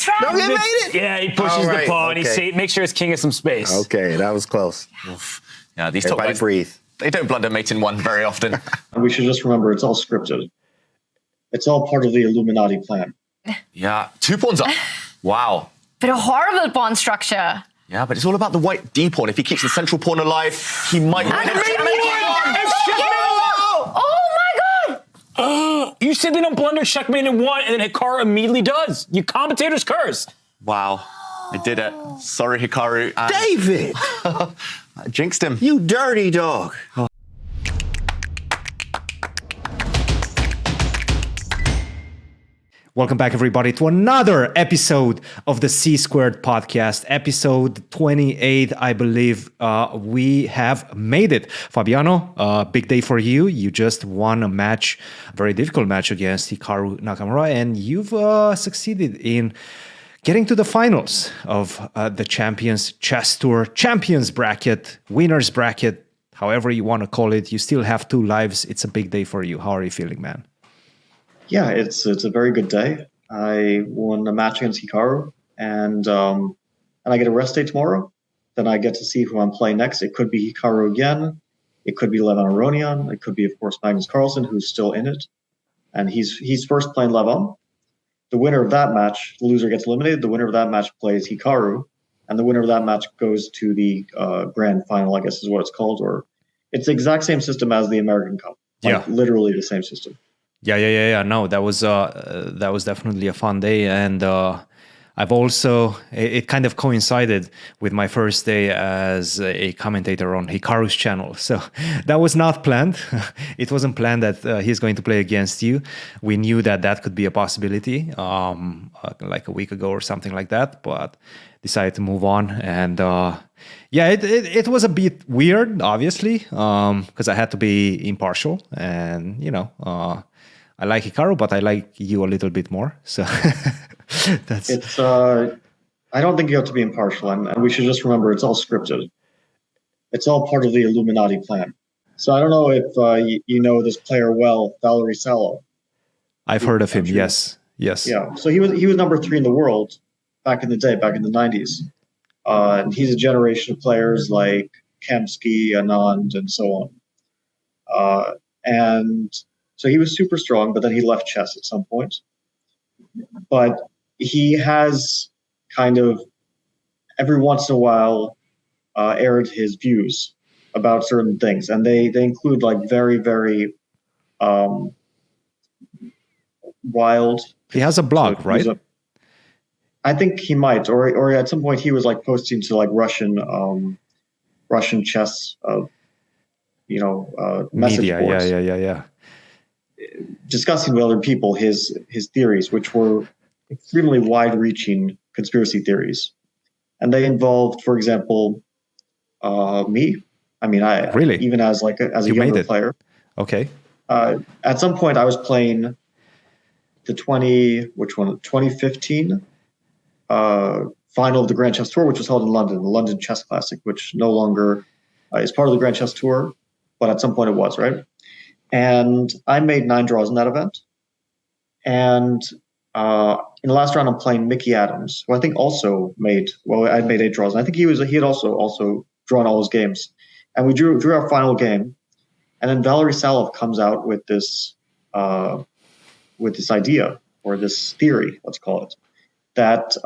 trap. No, you made it. Yeah, he pushes the pawn. Okay. He makes sure his king has some space. Okay, that was close. Yeah, these top Everybody guys, breathe. they don't blunder mate in one very often. We should just remember it's all scripted. It's all part of the Illuminati plan. Yeah, 2 pawns up. Wow. But a horrible pawn structure. Yeah, but it's all about the white D pawn. If he keeps the central pawn alive, he might win. Oh my god! You said they don't blunder checkmate in one, and then Hikaru immediately does. You commentator's curse. Wow. I did it. Sorry, Hikaru. And David, I jinxed him. you dirty dog. Welcome back, everybody, to another episode of the C Squared podcast, episode 28. I believe we have made it. Fabiano, big day for you. You just won a match, a very difficult match against Hikaru Nakamura, and you've succeeded in getting to the finals of the Champions Chess Tour, Champions Bracket, Winners Bracket, however you want to call it. You still have 2 lives. It's a big day for you. How are you feeling, man? Yeah, it's a very good day. I won a match against Hikaru, and I get a rest day tomorrow. Then I get to see who I'm playing next. It could be Hikaru again. It could be Levon Aronian. It could be, of course, Magnus Carlsen, who's still in it, and he's first playing Levon. The winner of that match, the loser gets eliminated. The winner of that match plays Hikaru, and the winner of that match goes to the grand final, I guess is what it's called, or it's the exact same system as the American Cup. Literally the same system. Yeah. No, that was definitely a fun day, and I've also it kind of coincided with my first day as a commentator on Hikaru's channel. So that was not planned. It wasn't planned that he's going to play against you. We knew that could be a possibility, like a week ago or something like that, but decided to move on. And it was a bit weird, obviously, because I had to be impartial, and I like Hikaru, but I like you a little bit more. So that's. It's. I don't think you have to be impartial, and we should just remember it's all scripted. It's all part of the Illuminati plan. So I don't know if you know this player well, Valery Salo. I've heard of him. Yes. Yeah. So he was number 3 in the world back in the day, back in the 90s. And he's a generation of players like Kamsky, Anand, and so on. And so he was super strong, but then he left chess at some point. But he has kind of every once in a while aired his views about certain things, and they include like very, very wild. He has a blog, right? I think he might, or at some point he was like posting to like Russian chess, message media. boards. Yeah. Discussing with other people his theories, which were extremely wide-reaching conspiracy theories, and they involved, for example, me. I mean, I really, even as a younger player. Okay. At some point, I was playing the 2015 final of the Grand Chess Tour, which was held in London, the London Chess Classic, which no longer is part of the Grand Chess Tour, but at some point it was, right? And I made 9 draws in that event. And in the last round, I'm playing Mickey Adams, who I think also I'd made 8 draws. And I think he had also drawn all his games. And we drew our final game. And then Valery Salov comes out with this idea, or this theory, let's call it, that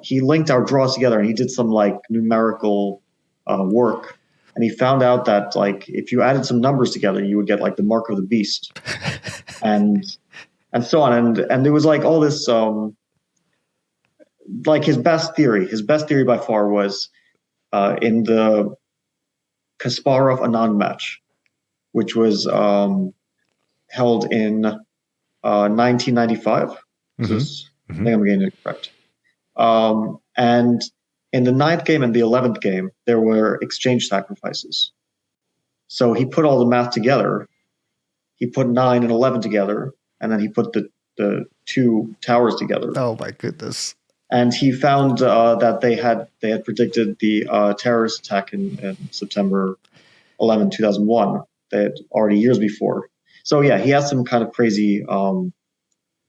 he linked our draws together, and he did some like numerical work. And he found out that like if you added some numbers together, you would get like the mark of the beast, and so on. And there was like all this like his best theory by far was in the Kasparov Anand match, which was held in 1995. Mm-hmm. I think I'm getting it correct. And in the 9th game and the 11th game, there were exchange sacrifices. So he put all the math together. He put 9 and 11 together, and then he put the 2 towers together. Oh my goodness! And he found that they had predicted the terrorist attack in September 11, 2001. They had already years before. So yeah, he has some kind of crazy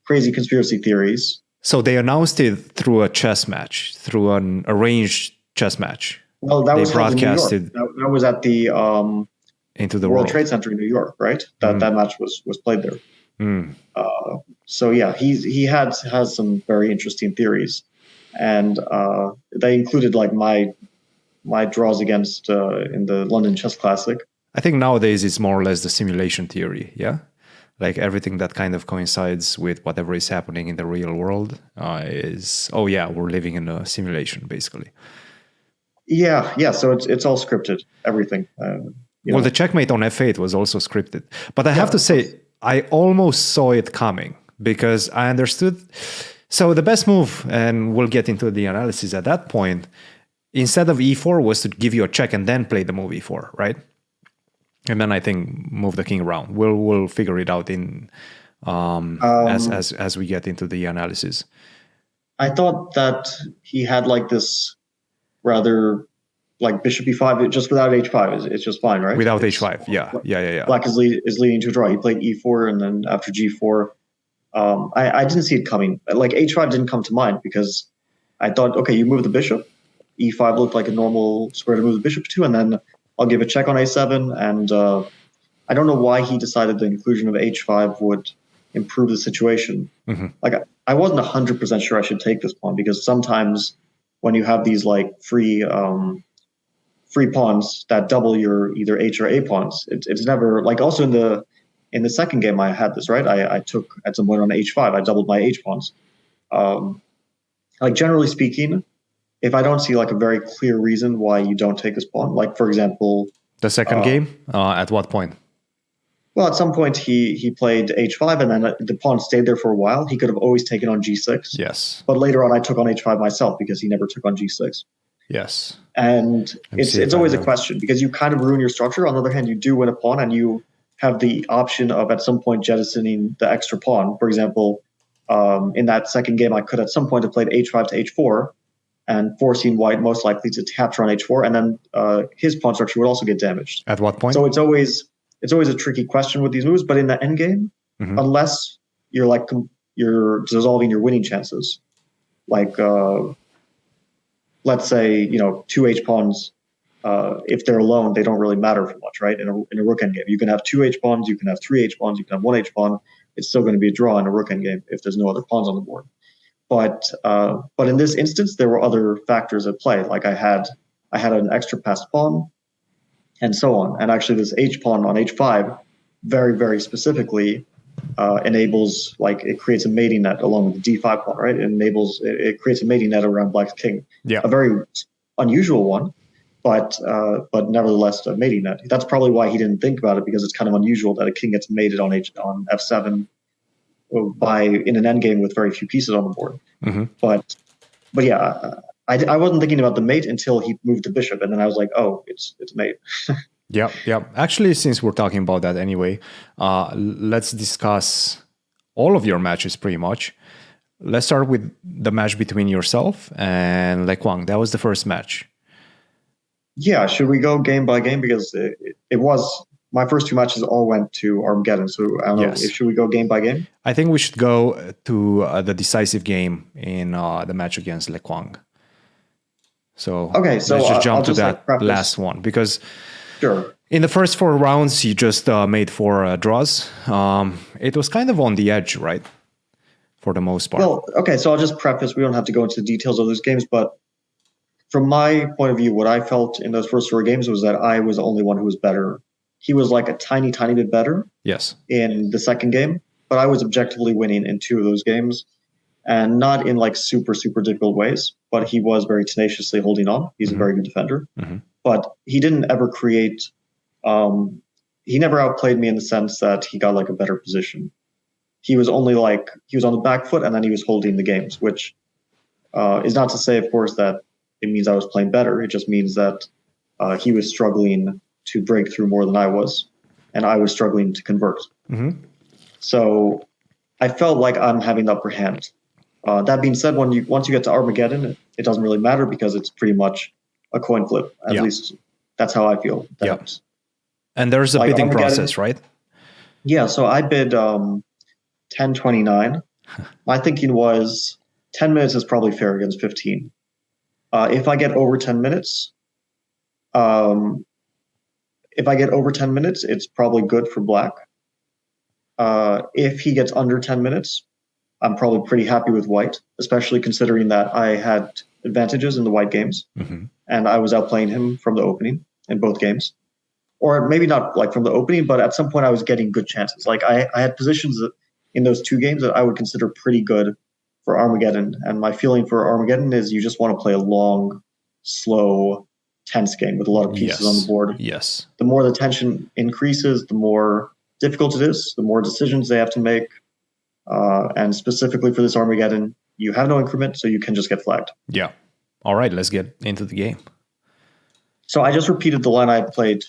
conspiracy theories. So they announced it through a chess match, through an arranged chess match. Well, that They was held in New York. broadcasted That was at the into the World world. Trade Center in New York, right? That match was played there. So yeah, he has some very interesting theories, and they included like my draws against in the London Chess Classic. I think nowadays it's more or less the simulation theory, yeah? Like everything that kind of coincides with whatever is happening in the real world is, oh yeah, we're living in a simulation, basically. Yeah. So it's all scripted, everything. Well, the checkmate on F8 was also scripted. But I have to say, I almost saw it coming because I understood. So the best move, and we'll get into the analysis at that point, instead of E4 was to give you a check and then play the move E4, right? And then I think move the king around. We'll figure it out in as we get into the analysis. I thought that he had like this rather like bishop e5 just without h5 it's just fine, right? Without h5, yeah. Black is leading to a draw. He played e4 and then after g4, I didn't see it coming. Like h5 didn't come to mind because I thought, okay, you move the bishop. E5 looked like a normal square to move the bishop to, and then I'll give a check on a7. And I don't know why he decided the inclusion of h5 would improve the situation. Like I wasn't 100% sure I should take this pawn because sometimes when you have these like free pawns that double your either h or a pawns, it's never like. Also in the second game I had this, right. I took at some point on h5. I doubled my h pawns. Like generally speaking, if I don't see like a very clear reason why you don't take this pawn, like for example, the second game, at what point? Well, at some point he played h5 and then the pawn stayed there for a while. He could have always taken on g6. Yes. But later on I took on h5 myself because he never took on g6. Yes. And it's always a question because you kind of ruin your structure. On the other hand, you do win a pawn and you have the option of at some point jettisoning the extra pawn. For example, in that second game, I could at some point have played h5 to h4 and forcing white most likely to capture on h4. And then his pawn structure would also get damaged. At what point? So it's always a tricky question with these moves. But in the endgame, unless you're dissolving your winning chances, like let's say, two H pawns, if they're alone, they don't really matter for much, right? In a rook endgame, you can have two H pawns, you can have three H pawns, you can have one H pawn. It's still going to be a draw in a rook endgame if there's no other pawns on the board. But in this instance, there were other factors at play. Like I had an extra passed pawn, and so on. And actually, this H pawn on H5, very very specifically, enables, like, it creates a mating net along with the D5 pawn, right? It creates a mating net around Black's king. Yeah. A very unusual one, but nevertheless a mating net. That's probably why he didn't think about it, because it's kind of unusual that a king gets mated on F7 in an endgame with very few pieces on the board. But yeah, I wasn't thinking about the mate until he moved the bishop, and then I was like, oh, it's mate. Yeah. Actually, since we're talking about that anyway, let's discuss all of your matches pretty much. Let's start with the match between yourself and Le Quang. That was the first match. Yeah, should we go game by game? Because it was, my first two matches all went to Armageddon. So I don't know, should we go game by game? I think we should go to the decisive game in the match against Le Quang. So, okay, so let's just jump to that last one, because sure. In the first 4 rounds, you just made 4 draws. It was kind of on the edge, right? For the most part. Well, okay, so I'll just preface, we don't have to go into the details of those games, but from my point of view, what I felt in those first 4 games was that I was the only one who was better. He was like a tiny, tiny bit better in the second game, but I was objectively winning in 2 of those games, and not in like super, super difficult ways, but he was very tenaciously holding on. He's a very good defender, but he didn't ever create, he never outplayed me in the sense that he got like a better position. He was only like, he was on the back foot and then he was holding the games, which is not to say, of course, that it means I was playing better. It just means that he was struggling to break through more than I was, and I was struggling to convert. So I felt like I'm having the upper hand. That being said, once you get to Armageddon, it doesn't really matter because it's pretty much a coin flip. At least that's how I feel. And there's a bidding process, right? Yeah, so I bid 10.29. My thinking was, 10 minutes is probably fair against 15. If I get over 10 minutes, it's probably good for black. If he gets under 10 minutes, I'm probably pretty happy with white, especially considering that I had advantages in the white games, and I was outplaying him from the opening in both games. Or maybe not like from the opening, but at some point I was getting good chances. Like I had positions in those two games that I would consider pretty good for Armageddon. And my feeling for Armageddon is you just want to play a long, slow, tense game with a lot of pieces on the board. Yes. The more the tension increases, the more difficult it is, the more decisions they have to make. And specifically for this Armageddon, you have no increment, so you can just get flagged. Yeah. All right, let's get into the game. So I just repeated the line I played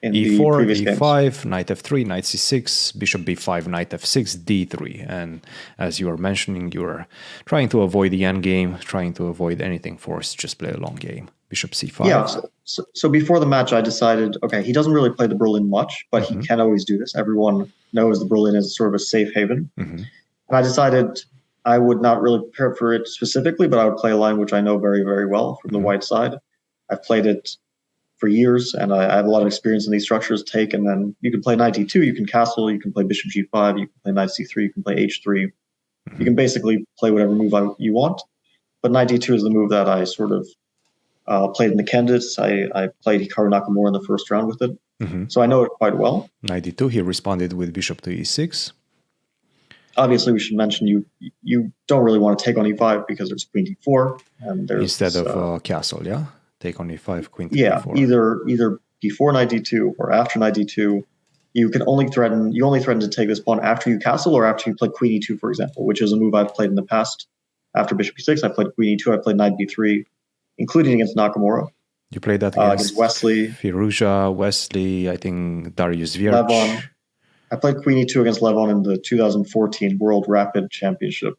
in the E4, previous E5, games. knight F3, knight C6, bishop B5, knight F6, D3. And as you were mentioning, you were trying to avoid the endgame, trying to avoid anything forced, just play a long game. Bishop C5. Yeah, so before the match, I decided, okay, he doesn't really play the Berlin much, but he can always do this. Everyone knows the Berlin is sort of a safe haven. And I decided I would not really prepare for it specifically, but I would play a line which I know very, very well from the white side. I've played it for years, and I have a lot of experience in these structures. Take, and then you can play knight d2, you can castle, you can play bishop g5, you can play knight c3, you can play h3. You can basically play whatever move you want. But knight d2 is the move that I sort of played in the candidates. I played Hikaru Nakamura in the first round with it. So I know it quite well. Knight d2, he responded with bishop to e6. Obviously, we should mention you don't really want to take on e5 because there's queen d4. And there's, instead of castle, yeah? Take on e5, queen to yeah, d4. Either before knight d2 or after knight d2. You only threaten to take this pawn after you castle or after you play queen e2, for example, which is a move I've played in the past. After bishop e6, I played queen e2, I played knight b3, including against Nakamura. You played that against Wesley. Firuza, Wesley, I think Darius Vierch. Levon. I played queen e2 against Levon in the 2014 World Rapid Championship.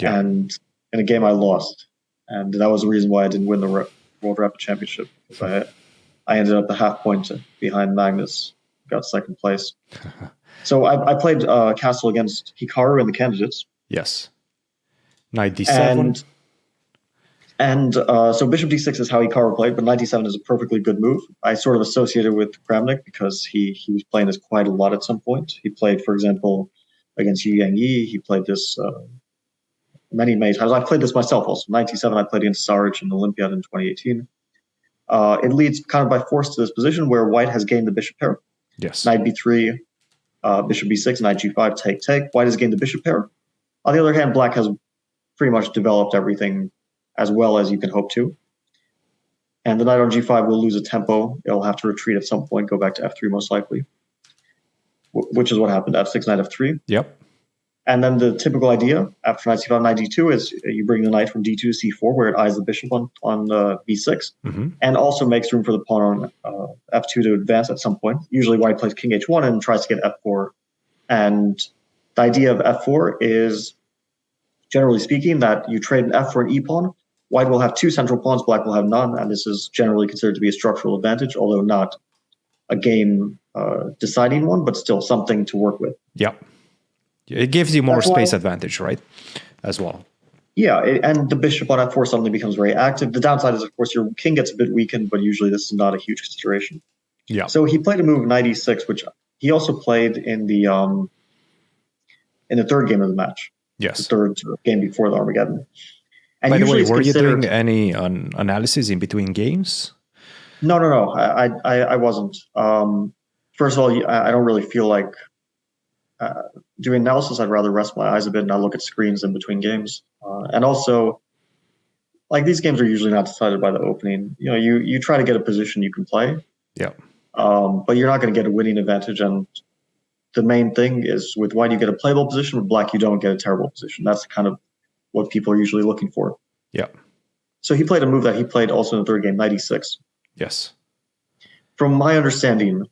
And in a game I lost. And that was the reason why I didn't win the World Rapid Championship. Because I ended up the half point behind Magnus, got second place. So I played castle against Hikaru in the candidates. Yes. Knight d7. And so bishop d6 is how Hikaru played, but knight d7 is a perfectly good move. I sort of associated with Kramnik because he was playing this quite a lot at some point. He played, for example, against Yu Yang Yi. He played this many times. I played this myself also. Knight d7 I played against Saric in the Olympiad in 2018. It leads kind of by force to this position where white has gained the bishop pair. Yes. Knight b3, bishop b6, knight g5, take. White has gained the bishop pair. On the other hand, black has pretty much developed everything as well as you can hope to. And the knight on g5 will lose a tempo. It'll have to retreat at some point, go back to f3 most likely, which is what happened, f6, knight f3. Yep. And then the typical idea after knight c5, knight d2 is you bring the knight from d2 to c4 where it eyes the bishop on b6 and also makes room for the pawn on f2 to advance at some point. Usually white plays king h1 and tries to get f4. And the idea of f4 is, generally speaking, that you trade an f for an e pawn. White will have two central pawns, black will have none, and this is generally considered to be a structural advantage, although not a game deciding one, but still something to work with. Yep. It gives you more space advantage, right? As well. Yeah, and the bishop on f4 suddenly becomes very active. The downside is, of course, your king gets a bit weakened, but usually this is not a huge consideration. Yeah. So he played a move knight e6, which he also played in the third game of the match. Yes. The third game before the Armageddon. And by the way, usually were you doing any analysis in between games? No. I wasn't. First of all, I don't really feel like doing analysis. I'd rather rest my eyes a bit and not look at screens in between games. And also, like, these games are usually not decided by the opening. You know, you try to get a position you can play. Yeah. But you're not going to get a winning advantage. And the main thing is with white, you get a playable position. With black, you don't get a terrible position. That's kind of what people are usually looking for. Yeah. So he played a move that he played also in the third game, knight e6. Yes. From my understanding,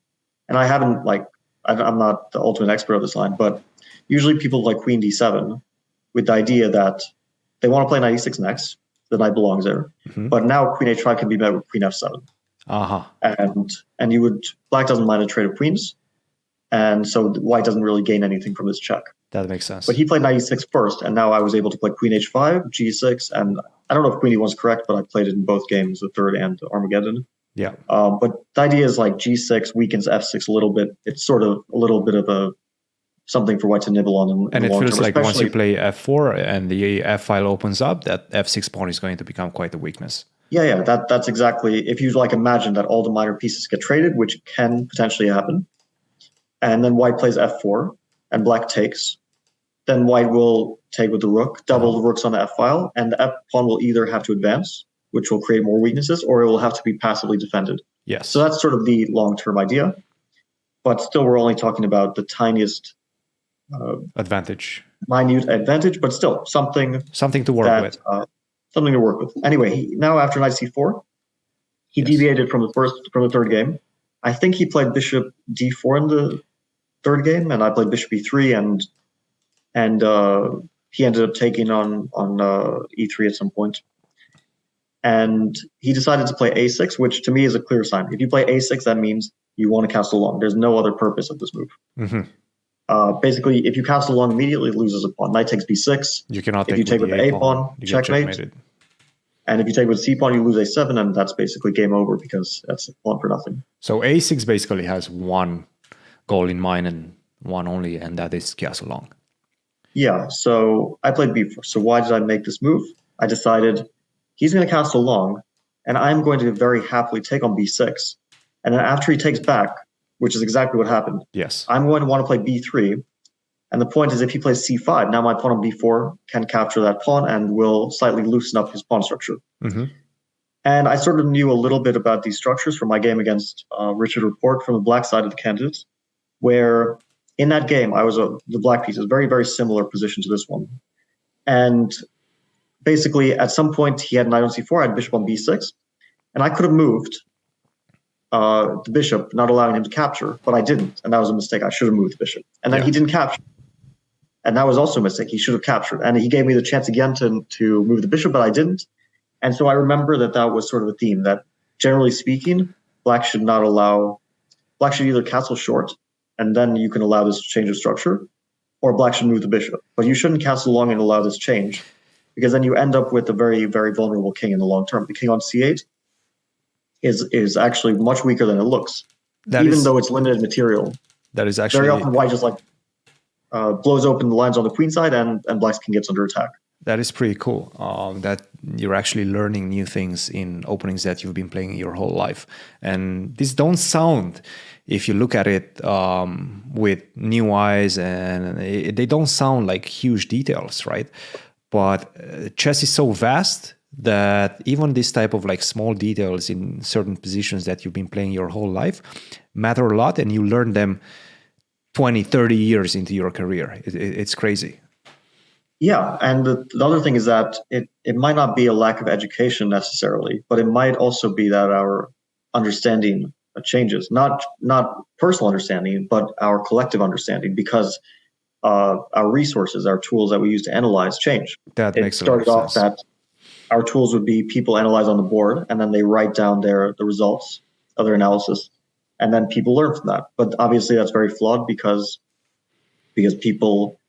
and I haven't, I'm not the ultimate expert of this line, but usually people like queen d7 with the idea that they want to play knight e6 next. The knight belongs there. But now queen h5 can be met with queen f7. And black doesn't mind a trade of queens. And so white doesn't really gain anything from this check. That makes sense. But he played knight e6 first, and now I was able to play queen h5, g6, and I don't know if queen e1 is correct, but I played it in both games, the third and Armageddon. Yeah. But the idea is like g6 weakens f6 a little bit. It's sort of a little bit of a something for white to nibble on. And in it the long feels term, like once you especially- play f4 and the f file opens up, that f6 pawn is going to become quite a weakness. Yeah, that's exactly. If you like imagine that all the minor pieces get traded, which can potentially happen, and then white plays f4 and black takes, then white will take with the rook, double the rooks on the f file, and the f pawn will either have to advance, which will create more weaknesses, or it will have to be passively defended. Yes. So that's sort of the long-term idea. But still, we're only talking about the tiniest, advantage. minute advantage, but still something Something to work that with. something to work with. Anyway, now after knight c4, he deviated from the third game. I think he played bishop d4 in the third game, and I played bishop e3, and he ended up taking on e3 at some point. And he decided to play a6, which to me is a clear sign. If you play a6, that means you want to castle long. There's no other purpose of this move. Mm-hmm. Basically, if you castle long immediately, it loses a pawn. Knight takes b6. You cannot If take you take with the a pawn, you get checkmate. checkmated. And if you take with c pawn, you lose a7, and that's basically game over because that's a pawn for nothing. So a6 basically has one goal in mind and one only, and that is castle long. Yeah, so I played b4. So why did I make this move? I decided he's going to castle long, and I'm going to very happily take on b6. And then after he takes back, which is exactly what happened, Yes. I'm going to want to play b3. And the point is, if he plays c5, now my pawn on b4 can capture that pawn and will slightly loosen up his pawn structure. Mm-hmm. And I sort of knew a little bit about these structures from my game against Richard Report from the black side of the candidates, where in that game, I was the black piece, is very, very similar position to this one. And basically, at some point, he had knight on c4, I had bishop on b6, and I could have moved the bishop, not allowing him to capture, but I didn't, and that was a mistake. I should have moved the bishop. And then he didn't capture. And that was also a mistake. He should have captured. And he gave me the chance again to move the bishop, but I didn't. And so I remember that was sort of a theme, that generally speaking, black should either castle short, and then you can allow this change of structure, or black should move the bishop. But you shouldn't castle long and allow this change, because then you end up with a very, very vulnerable king in the long term. The king on c8 is actually much weaker than it looks, even though it's limited material. That is actually... Very often white just blows open the lines on the queen side, and black's king gets under attack. That is pretty cool, that you're actually learning new things in openings that you've been playing your whole life. And these don't sound, if you look at it with new eyes, and they don't sound like huge details, right? But chess is so vast that even this type of like small details in certain positions that you've been playing your whole life matter a lot, and you learn them 20, 30 years into your career. It's crazy. Yeah, and the other thing is that it might not be a lack of education necessarily, but it might also be that our understanding changes. Not personal understanding, but our collective understanding, because our resources, our tools that we use to analyze change. That makes a lot of started off sense. that our tools would be people analyze on the board, and then they write down the results of their analysis, and then people learn from that. But obviously that's very flawed because people,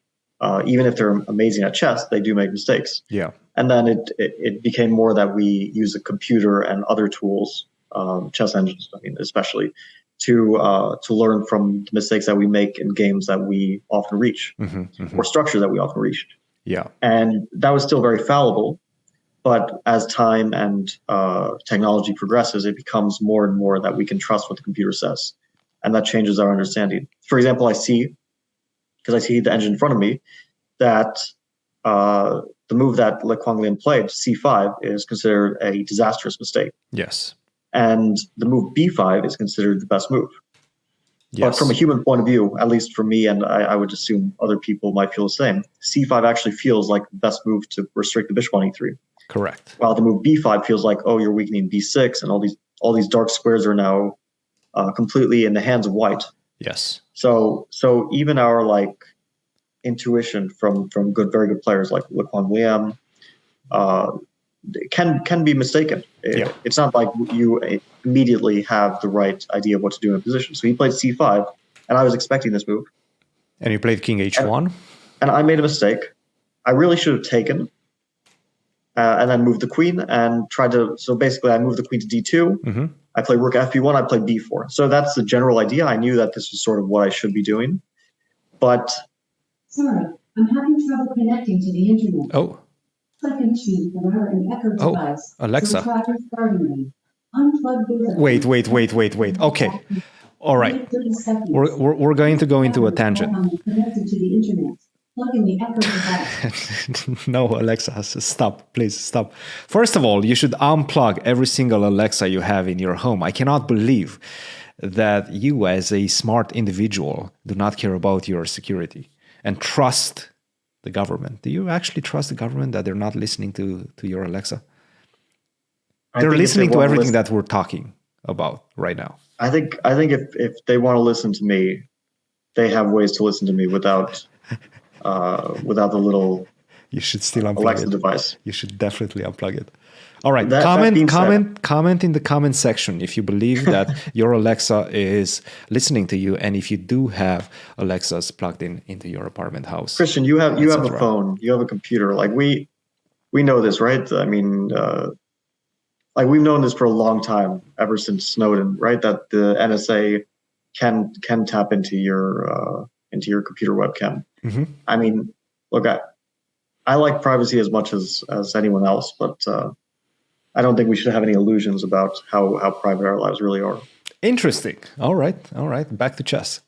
even if they're amazing at chess, they do make mistakes. Yeah. And then it became more that we use a computer and other tools, chess engines, I mean, especially, to learn from the mistakes that we make in games that we often reach, or structure that we often reach. Yeah. And that was still very fallible. But as time and technology progresses, it becomes more and more that we can trust what the computer says. And that changes our understanding. For example, I see the engine in front of me, that the move that Le Quanglian played, c5, is considered a disastrous mistake. Yes. And the move b5 is considered the best move. Yes. But from a human point of view, at least for me, and I would assume other people might feel the same, c5 actually feels like the best move to restrict the bishop on e3. Correct. While the move b5 feels like, oh, you're weakening b6, and all these dark squares are now completely in the hands of white. Yes. So even our intuition from very good players like Le Quanglian can be mistaken. It's not like you immediately have the right idea of what to do in a position. So he played c5, and I was expecting this move. And you played king h1? and I made a mistake. I really should have taken and then moved the queen and tried to. So basically, I moved the queen to d2. I played rook fb1. I played b4. So that's the general idea. I knew that this was sort of what I should be doing, but sorry, I'm having trouble connecting to the internet. Oh, Second tube for an echo device. Alexa. Unplug this. Wait. Okay. All right. We're going to go into a tangent. Connected to the internet. Plug in the echo device. No, Alexa, stop. Please stop. First of all, you should unplug every single Alexa you have in your home. I cannot believe that you, as a smart individual, do not care about your security and trust the government. Do you actually trust the government that they're not listening to your Alexa? They're listening to everything that we're talking about right now. I think if they want to listen to me, they have ways to listen to me without the little You should still unplug Alexa it. device. You should definitely unplug it. All right. That Comment in the comment section if you believe that your Alexa is listening to you, and if you do have Alexas plugged into your apartment house. Christian, you have a phone, you have a computer. Like we know this, right? I mean, like we've known this for a long time, ever since Snowden, right? That the NSA can tap into your computer webcam. I mean, look, I like privacy as much as anyone else, but I don't think we should have any illusions about how private our lives really are. Interesting. All right. Back to chess.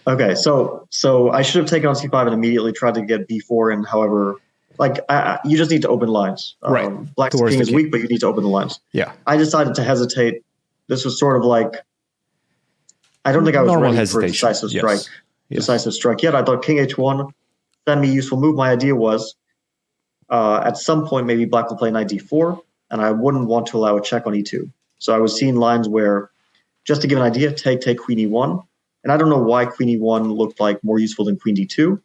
Okay, so I should have taken on c5 and immediately tried to get b4. And however, like you just need to open lines. Right. Black's king is weak, but you need to open the lines. Yeah. I decided to hesitate. This was sort of like, I don't think I was Normal ready hesitation. for a decisive strike. Yes. Decisive strike yet. I thought king h1, semi-useful move. My idea was at some point maybe black will play knight d4, and I wouldn't want to allow a check on e2. So I was seeing lines where, just to give an idea, take queen e1. And I don't know why queen e1 looked like more useful than queen d2,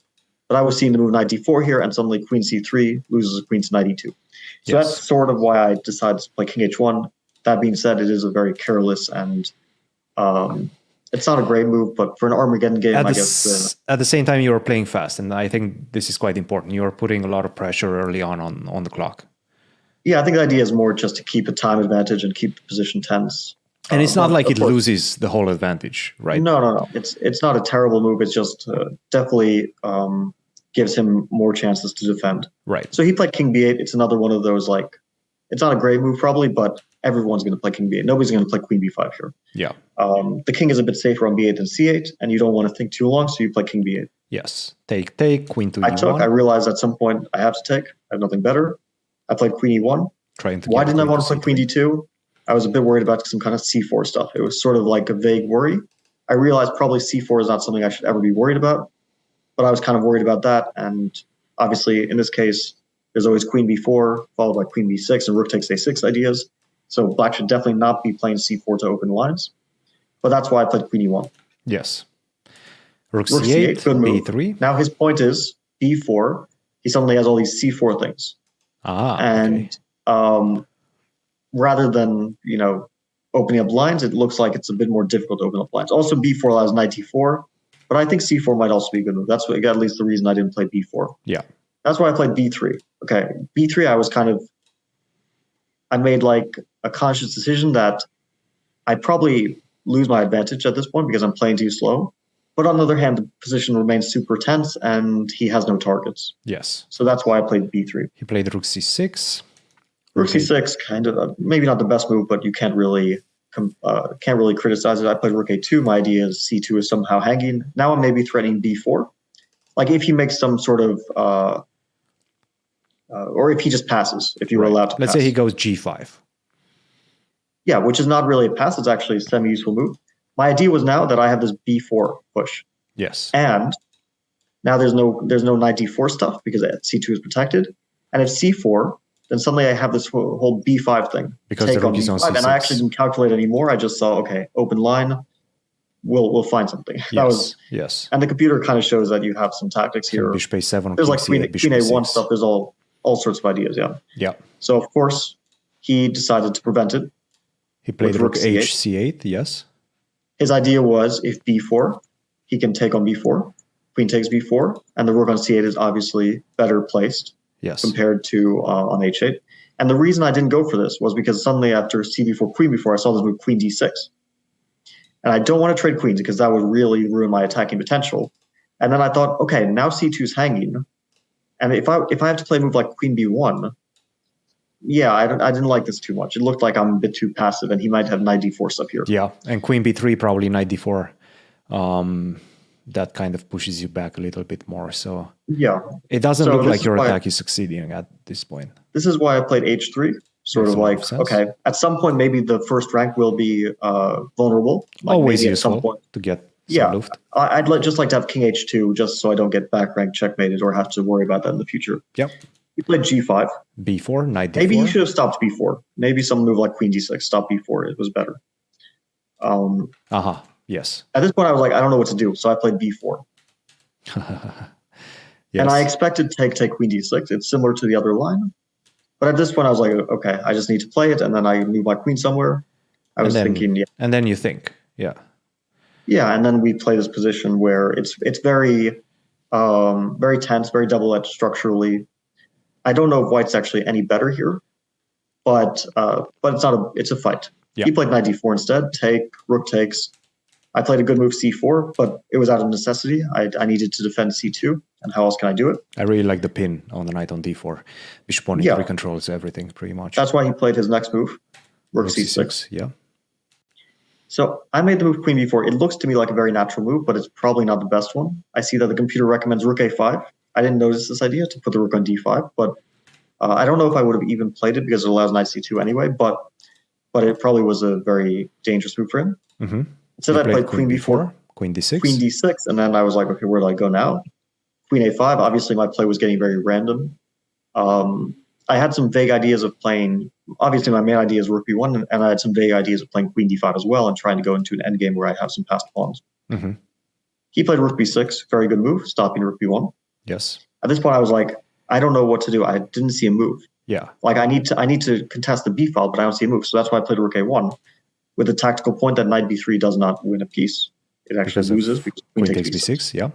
but I was seeing the move knight d4 here, and suddenly queen c3 loses a queen to knight e2. So that's sort of why I decided to play king h1. That being said, it is a very careless and it's not a great move, but for an Armageddon game, I guess. At the same time, you are playing fast, and I think this is quite important. You are putting a lot of pressure early on the clock. Yeah, I think the idea is more just to keep a time advantage and keep the position tense. And it's not like it loses the whole advantage, right? No. It's not a terrible move. It's just definitely gives him more chances to defend. Right. So he played king b8. It's another one of those, like, it's not a great move probably, but everyone's going to play king b8. Nobody's going to play queen b5 here. Yeah. The king is a bit safer on b8 than c8, and you don't want to think too long, so you play king b8. Yes. Take, queen to e1. I realized at some point I have to take. I have nothing better. I played queen e1. Why didn't I want to play queen d2? I was a bit worried about some kind of c4 stuff. It was sort of like a vague worry. I realized probably c4 is not something I should ever be worried about, but I was kind of worried about that. And obviously, in this case, there's always queen b4 followed by queen b6 and rook takes a6 ideas. So black should definitely not be playing c4 to open lines. But that's why I played queen e1. Yes. Rook c8, good move. b3. Now his point is b4. He suddenly has all these c4 things. And rather than, opening up lines, it looks like it's a bit more difficult to open up lines. Also, b4 allows knight d4, but I think c4 might also be a good move. That's at least the reason I didn't play b4. Yeah. That's why I played b3. Okay, b3 I made like a conscious decision that I probably lose my advantage at this point because I'm playing too slow. But on the other hand, the position remains super tense and he has no targets. Yes. So that's why I played b3. He played rook c6. Rook c6, kind of maybe not the best move, but you can't really criticize it. I played rook a2. My idea is c2 is somehow hanging. Now I'm maybe threatening b4. Like if he makes some sort of, or if he just passes, if you were allowed to pass. Let's say he goes g5. Yeah, which is not really a pass. It's actually a semi-useful move. My idea was now that I have this b4 push. Yes. And now there's no knight d4 stuff because c2 is protected. And if c4, then suddenly I have this whole b5 thing. Because the rook is on c6. And I actually didn't calculate anymore. I just saw, okay, open line. We'll find something. Yes. And the computer kind of shows that you have some tactics here. Bishop a7. There's like queen a1 stuff. There's all sorts of ideas. Yeah. Yeah. So of course he decided to prevent it. He played rook h8. Yes. His idea was if b4, he can take on b4, queen takes b4, and the rook on c8 is obviously better placed Yes. compared to on h8. And the reason I didn't go for this was because suddenly after c4, queen b4, I saw this move queen d6. And I don't want to trade queens because that would really ruin my attacking potential. And then I thought, okay, now c2 is hanging. And if I have to play a move like queen b1, yeah, I didn't like this too much. It looked like I'm a bit too passive, and he might have knight d4 stuff here. Yeah, and queen b3, probably knight d4. That kind of pushes you back a little bit more. So Yeah. it doesn't So look this like is your why- attack is succeeding at this point. This is why I played h3, sort Makes of a lot like, of sense. okay, at some point maybe the first rank will be vulnerable. Like Always maybe at some useful point. to get some Yeah, luft. just like to have king h2 just so I don't get back rank checkmated or have to worry about that in the future. Yep. He played g5. b4, knight d4. Maybe he should have stopped b4. Maybe some move like queen d6, stop b4. It was better. Yes. At this point, I was like, I don't know what to do, so I played b4. Yes. And I expected take queen d6. It's similar to the other line. But at this point, I was like, okay, I just need to play it, and then I move my queen somewhere. I was thinking, yeah. And then you think, yeah. Yeah, and then we play this position where it's very very tense, very double-edged structurally. I don't know if white's actually any better here, but it's not it's a fight. Yeah. He played knight d4 instead. Take, rook takes. I played a good move c4, but it was out of necessity. I needed to defend c2, and how else can I do it? I really like the pin on the knight on d4. Bishop on e3 controls everything pretty much. That's why he played his next move, rook c6. Yeah. So I made the move queen b4. It looks to me like a very natural move, but it's probably not the best one. I see that the computer recommends rook a5. I didn't notice this idea to put the rook on d5, but I don't know if I would have even played it because it allows knight c2 anyway, but it probably was a very dangerous move for him. Mm-hmm. Instead, I played queen b4, queen d6. queen d6, and then I was like, okay, where do I go now? Queen a5. Obviously, my play was getting very random. I had some vague ideas of playing. Obviously, my main idea is rook b1, and I had some vague ideas of playing queen d5 as well and trying to go into an endgame where I have some passed pawns. Mm-hmm. He played rook b6, very good move, stopping rook b1. Yes. At this point, I was like, I don't know what to do. I didn't see a move. Yeah. Like I need to contest the b file, but I don't see a move. So that's why I played rook a1 with the tactical point that knight b3 does not win a piece. It actually loses because queen takes b6. Yeah.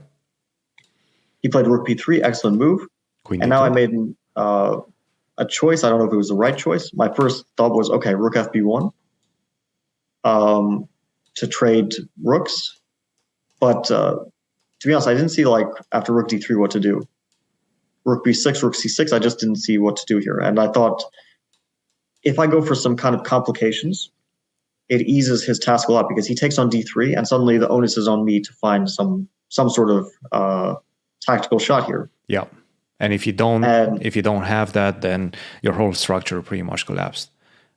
He played rook b3, excellent move. Queen and d2. now I made a choice. I don't know if it was the right choice. My first thought was, okay, rook fb1 to trade rooks. But to be honest, I didn't see, like, after rook d3 what to do. Rook b6, rook c6, I just didn't see what to do here. And I thought, if I go for some kind of complications, it eases his task a lot because he takes on d3, and suddenly the onus is on me to find some sort of tactical shot here. Yeah. And if you don't have that, then your whole structure pretty much collapsed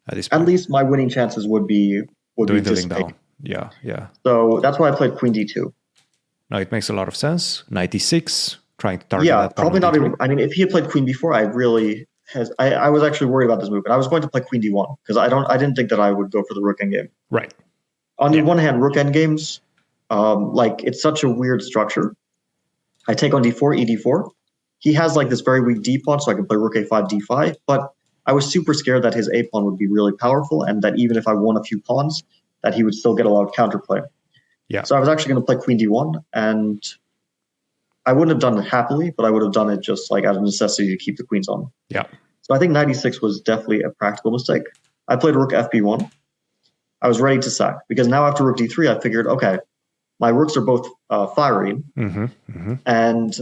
at this point. At least my winning chances would be dwindling dissipating. down. Yeah, yeah. So that's why I played queen d2. No, it makes a lot of sense. Knight e6, trying to target Yeah, that. probably not d3. even. I mean, if he had played queen b4, I was actually worried about this move, and I was going to play queen d1 because I didn't think that I would go for the rook endgame. Right. On the one hand, rook endgames, like it's such a weird structure. I take on d4, ed4. He has like this very weak d pawn, so I can play rook a5, d5. But I was super scared that his a pawn would be really powerful, and that even if I won a few pawns, that he would still get a lot of counterplay. Yeah. So I was actually going to play queen d1, and I wouldn't have done it happily, but I would have done it just like out of necessity to keep the queens on. Yeah. So I think knight e6 was definitely a practical mistake. I played rook fb1. I was ready to sack because now after rook d3, I figured, okay, my rooks are both firing, and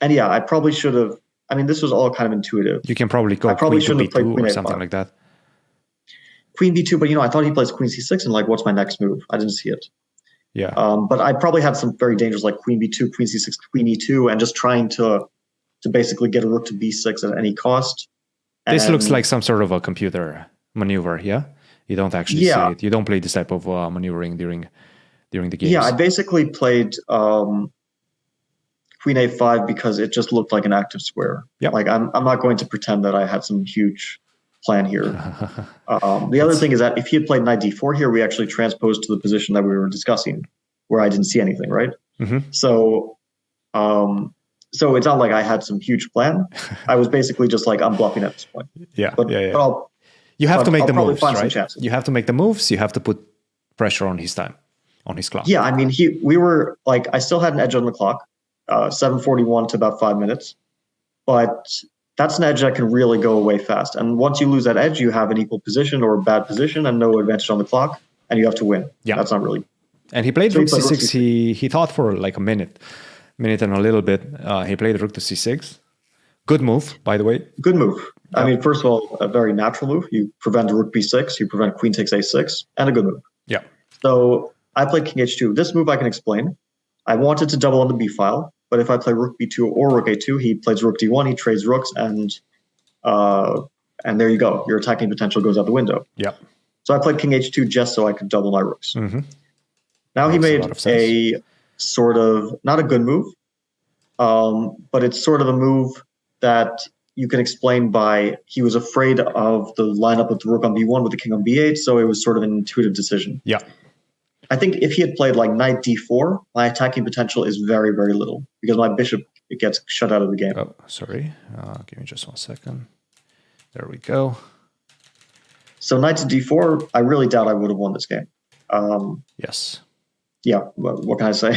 yeah, I probably should have. I mean, this was all kind of intuitive. You can probably go probably queen to shouldn't have played b2 queen or a5. something like that. Queen b2, but I thought he plays queen c6, and like, what's my next move? I didn't see it. Yeah. But I probably had some very dangerous, like queen b2, queen c6, queen e2, and just trying to basically get a rook to b6 at any cost. This And- looks like some sort of a computer maneuver, yeah? You don't actually see it. You don't play this type of maneuvering during the games. Yeah, I basically played queen a5 because it just looked like an active square. Yep. Like I'm not going to pretend that I had some huge plan here. The other thing is that if he had played knight d4 here, we actually transposed to the position that we were discussing, where I didn't see anything, right? So it's not like I had some huge plan. I was basically just like, I'm bluffing at this point. Yeah, But you have to make I'll the probably moves, find some right? chances. You have to make the moves. You have to put pressure on his time. on his clock. Yeah, I mean, we were like, I still had an edge on the clock, 7:41 to about 5 minutes, but that's an edge that can really go away fast. And once you lose that edge, you have an equal position or a bad position and no advantage on the clock, and you have to win. Yeah. That's not really. And he played So rook he played rook c6. He thought for like a minute and a little bit. He played rook to c6. Good move, by the way. Good move. I mean, first of all, a very natural move. You prevent rook b6, you prevent queen takes a6, and a good move. Yeah. So I played king h2. This move I can explain. I wanted to double on the b file, but if I play rook b2 or rook a2, he plays rook d1, he trades rooks, and there you go. Your attacking potential goes out the window. Yeah. So I played king h2 just so I could double my rooks. Mm-hmm. Now he Makes a made lot of sense. a sort of, not a good move, but it's sort of a move that you can explain by he was afraid of the lineup with the rook on b1 with the king on b8, so it was sort of an intuitive decision. Yeah. I think if he had played like knight d4, my attacking potential is very, very little because my bishop gets shut out of the game. Oh, sorry. Give me just 1 second. There we go. So knight to d4, I really doubt I would have won this game. Yes. Yeah, what can I say?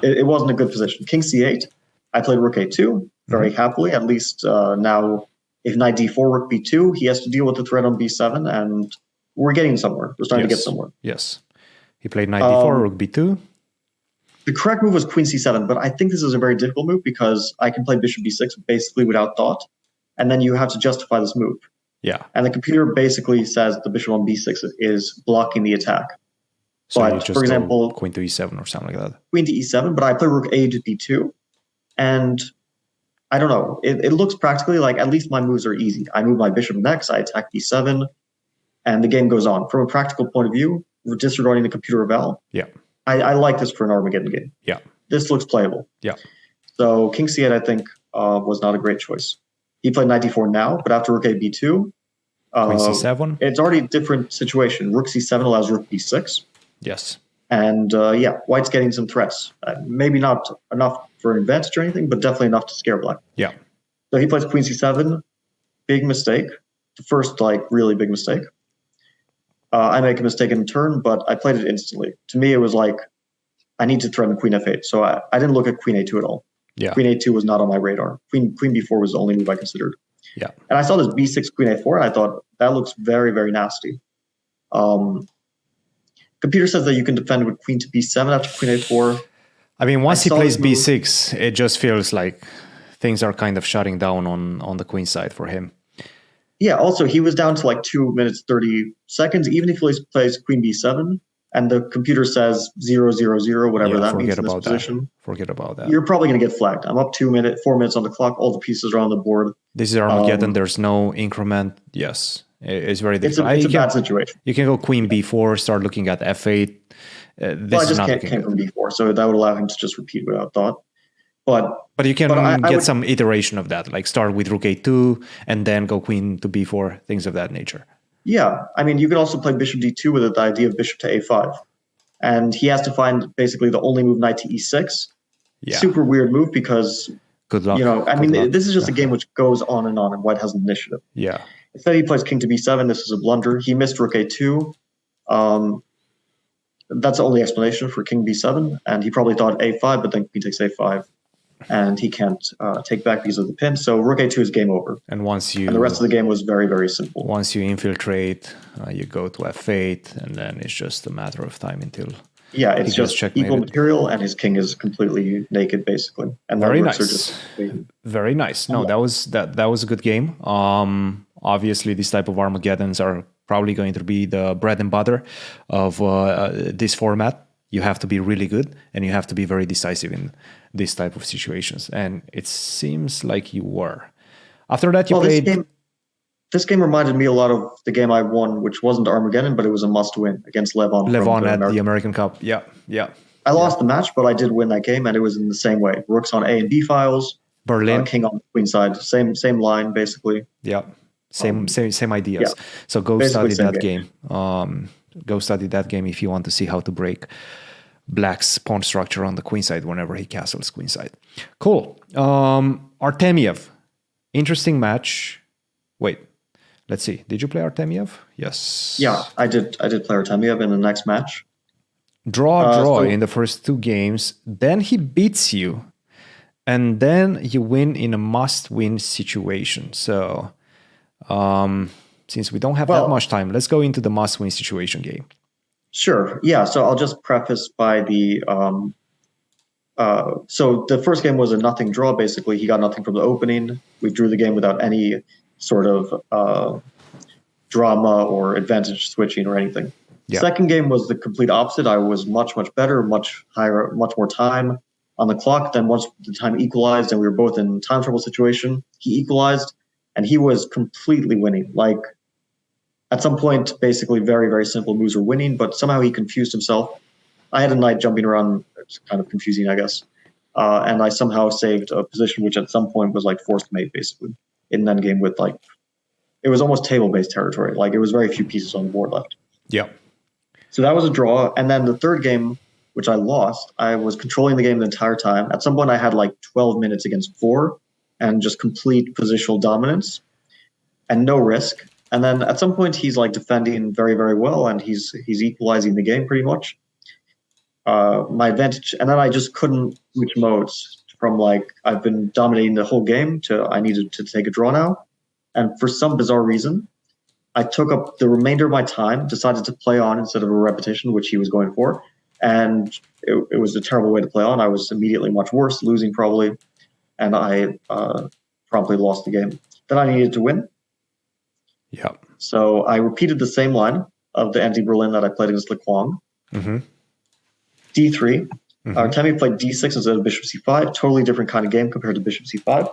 It wasn't a good position. King c8, I played rook a2 very happily. At least now, if knight d4, rook b2, he has to deal with the threat on b7, and we're getting somewhere. We're starting to get somewhere. Yes. He played knight d4, rook b2. The correct move was queen c7, but I think this is a very difficult move because I can play bishop b6 basically without thought, and then you have to justify this move. Yeah. And the computer basically says the bishop on b6 is blocking the attack. So but you just for example, go queen to e7 or something like that. queen to e7, but I play rook a to b2, and I don't know. It looks practically like at least my moves are easy. I move my bishop next, I attack b7, and the game goes on. From a practical point of view, disregarding the computer eval, Yeah. I like this for an Armageddon game. Yeah. This looks playable. Yeah. So king c8, I think, was not a great choice. He played knight d4 now, but after rook a b2, Queen c7. it's already a different situation. Rook c7 allows rook b6. Yes. And white's getting some threats. Maybe not enough for an advantage or anything, but definitely enough to scare black. Yeah. So he plays queen c7. Big mistake. The first, really big mistake. I make a mistake in turn, but I played it instantly. To me, it was like, I need to threaten queen f8. So I didn't look at queen a2 at all. Yeah. Queen a2 was not on my radar. Queen b4 was the only move I considered. Yeah. And I saw this b6 queen a4, and I thought, that looks very, very nasty. Computer says that you can defend with queen to b7 after queen a4. I mean, once he saw plays this move. b6, it just feels like things are kind of shutting down on the queen side for him. Yeah, also, he was down to like 2 minutes, 30 seconds. Even if he plays queen b7, and the computer says 0-0-0, whatever that means in this position. Forget about that. You're probably going to get flagged. I'm up 4 minutes on the clock. All the pieces are on the board. This is Armageddon. There's no increment. Yes, it's very difficult. It's a bad situation. You can go queen b4, start looking at f8. Well, I just came from b4, so that would allow him to just repeat without thought. But you can I get would, some iteration of that, like start with rook a2 and then go queen to b4, things of that nature. Yeah, I mean, you could also play bishop d2 with the idea of bishop to a5. And he has to find basically the only move, knight to e6. Yeah. Super weird move because, Good luck. This is just a game which goes on and white has an initiative. Yeah. Instead, he plays king to b7. This is a blunder. He missed rook a2. That's the only explanation for king b7. And he probably thought a5, but then queen takes a5. And he can't take back because of the pin. So rook a2 is game over. And the rest of the game was very, very simple. Once you infiltrate, you go to f8, and then it's just a matter of time until it's just checkmated. equal material, and his king is completely naked, basically. And very the nice. rooks are just very nice. No, that was a good game. Obviously, these type of Armageddons are probably going to be the bread and butter of this format. You have to be really good, and you have to be very decisive in this type of situations. And it seems like you were. After that, you played... This game reminded me a lot of the game I won, which wasn't Armageddon, but it was a must-win against Levon. At the American Cup. Yeah. I lost the match, but I did win that game, and it was in the same way. Rooks on A and B files. Berlin. King on the queen side. Same line, basically. Yeah. Same ideas. Yeah. So go Basically study that game. Go study that game if you want to see how to break Black's pawn structure on the queen side whenever he castles queen side. Cool. Artemiev. Interesting match. Wait. Let's see. Did you play Artemiev? Yes. Yeah, I did play Artemiev in the next match. draw So- in the first 2 games, then he beats you, and then you win in a must-win situation. So, since we don't have that Well- much time, let's go into the must-win situation game. Sure. Yeah. So I'll just preface by the so the first game was a nothing draw. Basically, he got nothing from the opening. We drew the game without any sort of drama or advantage switching or anything. Yeah. Second game was the complete opposite. I was much better, much higher, much more time on the clock. Then once the time equalized and we were both in time trouble situation, he equalized and he was completely winning. Like at some point, basically very simple moves were winning, but somehow he confused himself. I had a knight jumping around. It's kind of confusing, I guess. And I somehow saved a position which at some point was like forced mate, basically, in an endgame with like, it was almost table-based territory. Like it was very few pieces on the board left. Yeah. So that was a draw. And then the third game, which I lost, I was controlling the game the entire time. At some point, I had like 12 minutes against 4 and just complete positional dominance and no risk. And then at some point, he's like defending very well, and he's equalizing the game pretty much. My advantage, and then I just couldn't switch modes from like I've been dominating the whole game to I needed to take a draw now. And for some bizarre reason, I took up the remainder of my time, decided to play on instead of a repetition, which he was going for. And it was a terrible way to play on. I was immediately much worse, losing probably. And I promptly lost the game. Then I needed to win. Yeah. So I repeated the same line of the anti-Berlin that I played against Le Quang. Mm-hmm. D3. Artemi played D6 instead of Bishop C5. Totally different kind of game compared to Bishop C5.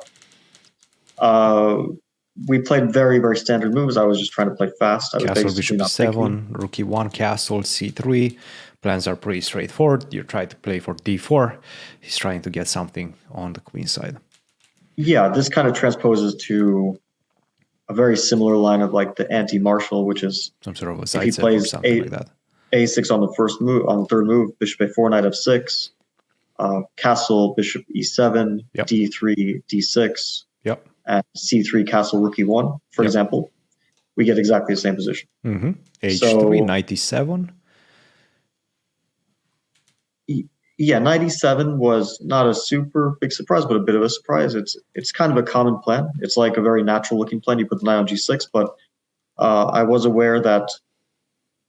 We played very standard moves. I was just trying to play fast. I was Castle, basically Bishop not C7, thinking. Rook E1, Castle, C3. Plans are pretty straightforward. You try to play for D4. He's trying to get something on the queen side. Yeah, this kind of transposes to a very similar line of like the anti-Marshall, which is Some sort of a if side he set or plays something like that. A6 on the first move, on the third move, Bishop A4, Knight F6, Castle, Bishop E7, Yep. D3, D6, Yep. and C3, Castle, Rook E1, for Yep. example, we get exactly the same position. Mm-hmm. H3, So- Knight E7. Yeah, 97 was not a super big surprise, but a bit of a surprise. It's kind of a common plan. It's like a very natural looking plan. You put the knight on G6, but I was aware that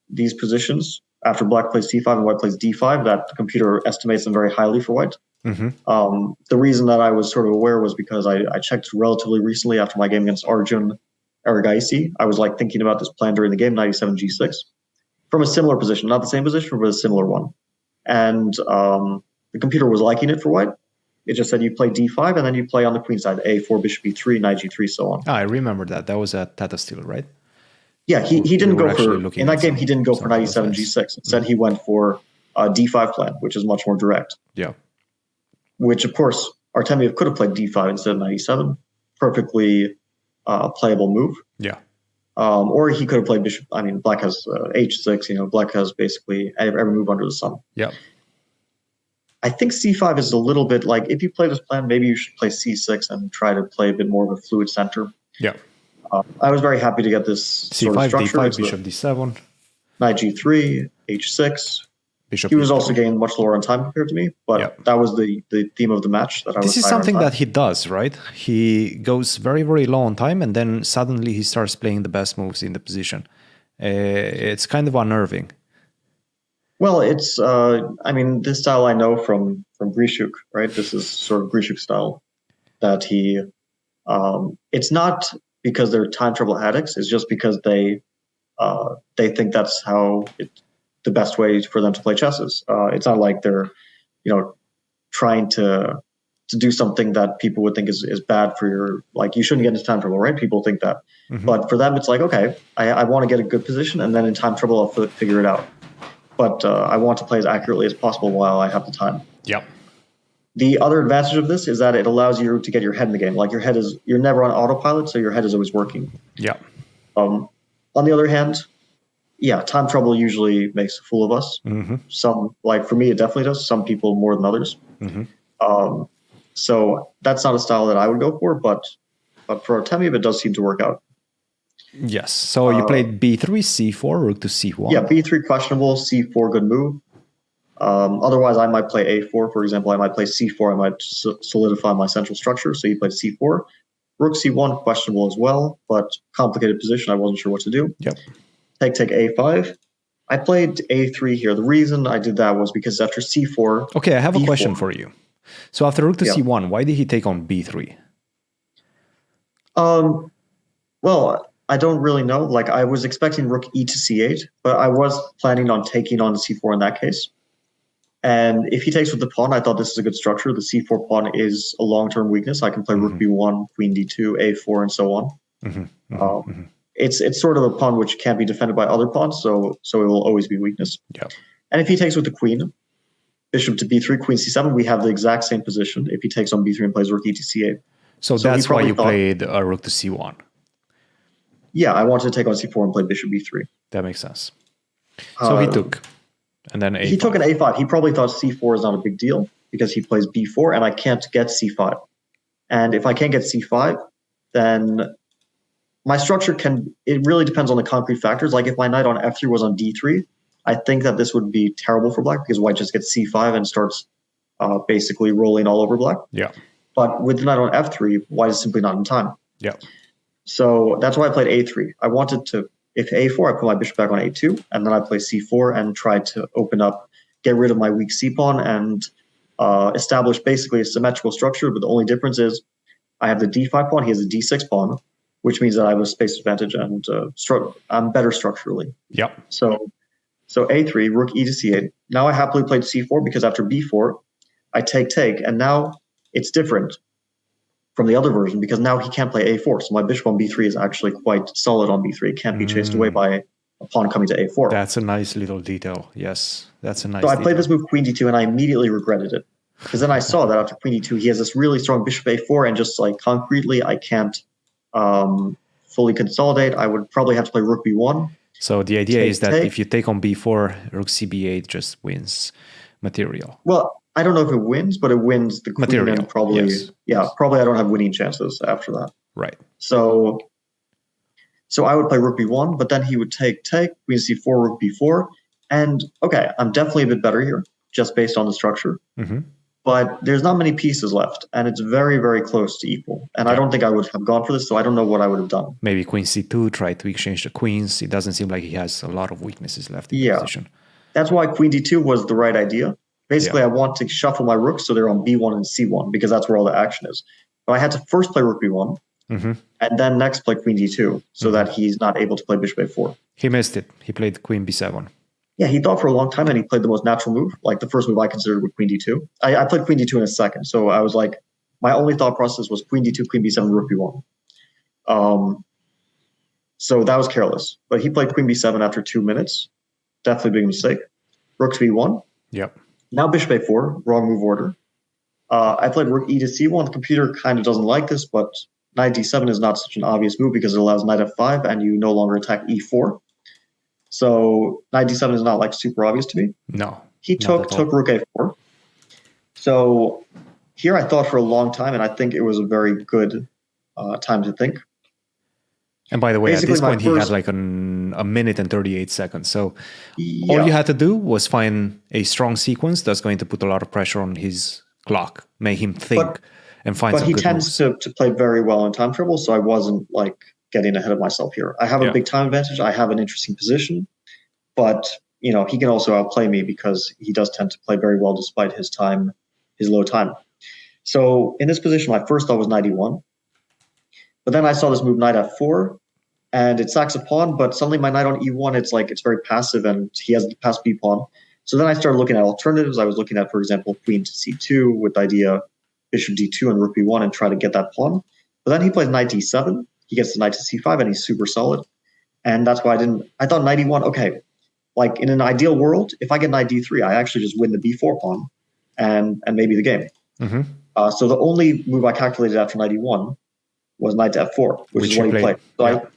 these positions, after black plays C5 and white plays D5, that the computer estimates them very highly for white. Mm-hmm. The reason that I was sort of aware was because I checked relatively recently after my game against Arjun Aragaisi. I was like thinking about this plan during the game, 97 G6, from a similar position, not the same position, but a similar one. And the computer was liking it for white. It just said you play D5 and then you play on the queen side, A4, Bishop E3, Knight G3, so on. Ah, I remember that. That was at Tata Steel, right? Yeah, he didn't we were go actually for, looking in at that game, some- he didn't go for some of those 97 guys. G6. Instead, he went for a D5 plan, which is much more direct, Yeah. which of course, Artemiev could have played D5 instead of 97. Perfectly playable move. Yeah. Or he could have played Bishop. I mean, black has H6, black has basically every move under the sun. Yeah. I think C5 is a little bit like, if you play this plan, maybe you should play C6 and try to play a bit more of a fluid center. Yeah. I was very happy to get this sort of C5, structure. D5, It's the Bishop D7, Knight G3, H6. Bishop He was E3. also getting much lower on time compared to me, but Yeah. that was the theme of the match that I was. This is higher on something time. that he does, right? He goes very low on time, and then suddenly he starts playing the best moves in the position. It's kind of unnerving. Well, it's I mean, this style I know from Grishuk, right? This is sort of Grishuk style that he. It's not because they're time trouble addicts. It's just because they think that's how the best way for them to play chess is. It's not like they're, trying to do something that people would think is bad for your, like, you shouldn't get into time trouble, right? People think that. Mm-hmm. But for them, it's like, okay, I want to get a good position, and then in time trouble, I'll figure it out. But I want to play as accurately as possible while I have the time. Yep. The other advantage of this is that it allows you to get your head in the game. Like you're never on autopilot, so your head is always working. Yeah. On the other hand, yeah, time trouble usually makes a fool of us. Mm-hmm. Some, like for me, it definitely does. Some people more than others. Mm-hmm. So that's not a style that I would go for, but for Artemiev, it does seem to work out. Yes. So you played B3, C4, Rook to C1. Yeah, B3 questionable, C4 good move. Otherwise, I might play a4. For example, I might play c4. I might solidify my central structure. So he played c4. Rook c1, questionable as well, but complicated position. I wasn't sure what to do. Yep. Take a5. I played a3 here. The reason I did that was because after c4... Okay, I have b4, a question for you. So after rook to Yeah. c1, why did he take on b3? Well, I don't really know. Like, I was expecting rook e to c8, but I was planning on taking on c4 in that case. And if he takes with the pawn, I thought this is a good structure. The c4 pawn is a long-term weakness. I can play rook b1, queen d2, a4, and so on. It's sort of a pawn which can't be defended by other pawns, so it will always be weakness. Yeah. And if he takes with the queen, bishop to b3, queen c7, we have the exact same position. If he takes on b3 and plays rook e to c8. So he that's why probably you thought- played rook to c1. Yeah, I wanted to take on c4 and play bishop b3. That makes sense. So he took. And then a5. He took an a5. He probably thought c4 is not a big deal because he plays b4 and I can't get c5. And if I can't get c5, then my structure it really depends on the concrete factors. Like if my knight on f3 was on d3, I think that this would be terrible for black because white just gets c5 and starts basically rolling all over black. Yeah. But with the knight on f3, white is simply not in time. Yeah. So that's why I played a3. I wanted to, if a4, I put my bishop back on a2, and then I play c4 and try to open up, get rid of my weak c-pawn and establish basically a symmetrical structure. But the only difference is I have the d5 pawn, he has a d6 pawn, which means that I have a space advantage and I'm better structurally. Yep. So a3, rook e to c8. Now I happily played c4 because after b4, I take, and now it's different from the other version because now he can't play a4. So my bishop on b3 is actually quite solid on b3. It can't be chased away by a pawn coming to a4. That's a nice little detail. Yes, that's a nice So I detail. played this move queen d2 and I immediately regretted it. Because then I saw that after queen d2, he has this really strong bishop a4 and just like concretely, I can't fully consolidate. I would probably have to play rook b1. So the idea is that take. if you take on b4, rook cb8 just wins material. Well, I don't know if it wins, but it wins the queen Material, and probably, yes. Probably I don't have winning chances after that. Right. So I would play rook b1, but then he would take, queen c4, rook b4. And okay, I'm definitely a bit better here, just based on the structure. Mm-hmm. But there's not many pieces left, and it's very, very close to equal. And I don't think I would have gone for this, so I don't know what I would have done. Maybe queen c2, try to exchange the queens. It doesn't seem like he has a lot of weaknesses left in the position. That's why queen d2 was the right idea. Basically, I want to shuffle my rooks so they're on b1 and c1 because that's where all the action is. But I had to first play rook b1 and then next play queen d2 so that he's not able to play bishop a4. He missed it. He played queen b7. Yeah, he thought for a long time and he played the most natural move, like the first move I considered with queen d2. I played queen d2 in a second, so I was like, my only thought process was queen d2, queen b7, rook b1. So that was careless. But he played queen b7 after 2 minutes. Definitely a big mistake. Rook to b1. Yep. Now bishop a4, wrong move order. I played rook e to c1. The computer kind of doesn't like this, but knight d7 is not such an obvious move because it allows knight f5 and you no longer attack e4. So knight d7 is not like super obvious to me. No. He took rook a4. So here I thought for a long time, and I think it was a very good time to think. And by the way, Basically, at this point, he had first- like a minute and 38 seconds. So Yeah. all you had to do was find a strong sequence that's going to put a lot of pressure on his clock, make him think and find But some he good tends moves. to play very well in time trouble, so I wasn't like getting ahead of myself here. I have a big time advantage. I have an interesting position, but he can also outplay me because he does tend to play very well despite his low time. So in this position, my first thought was knight e1, but then I saw this move knight f4, and it sacks a pawn. But suddenly my knight on e1, it's very passive, and he has the pass b pawn. So then I started looking at alternatives. I was looking at, for example, queen to c2 with the idea bishop d2 and rook b1 and try to get that pawn. But then he plays knight d7. He gets the knight to c5 and he's super solid. And that's why I thought knight e1, okay, like in an ideal world, if I get knight d3, I actually just win the b4 pawn and maybe the game. So the only move I calculated after knight e1 was knight to f4, which is what he played. So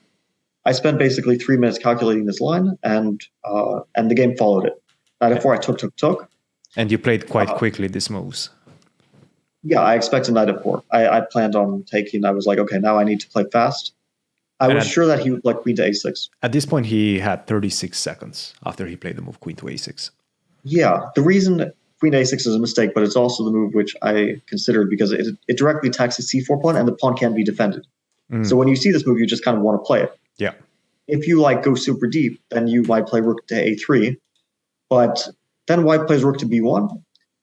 I spent basically 3 minutes calculating this line and the game followed it. Knight f4, I took. And you played quite quickly these moves. Yeah, I expected knight f4. I planned on taking. I was like, okay, now I need to play fast. I was sure that he would play queen to a6. At this point, he had 36 seconds after he played the move queen to a6. Yeah, the reason queen a6 is a mistake, but it's also the move which I considered because it directly attacks the c4 pawn and the pawn can't be defended. So when you see this move, you just kind of want to play it. Yeah. If you like go super deep, then you might play rook to a3, but then white plays rook to b1,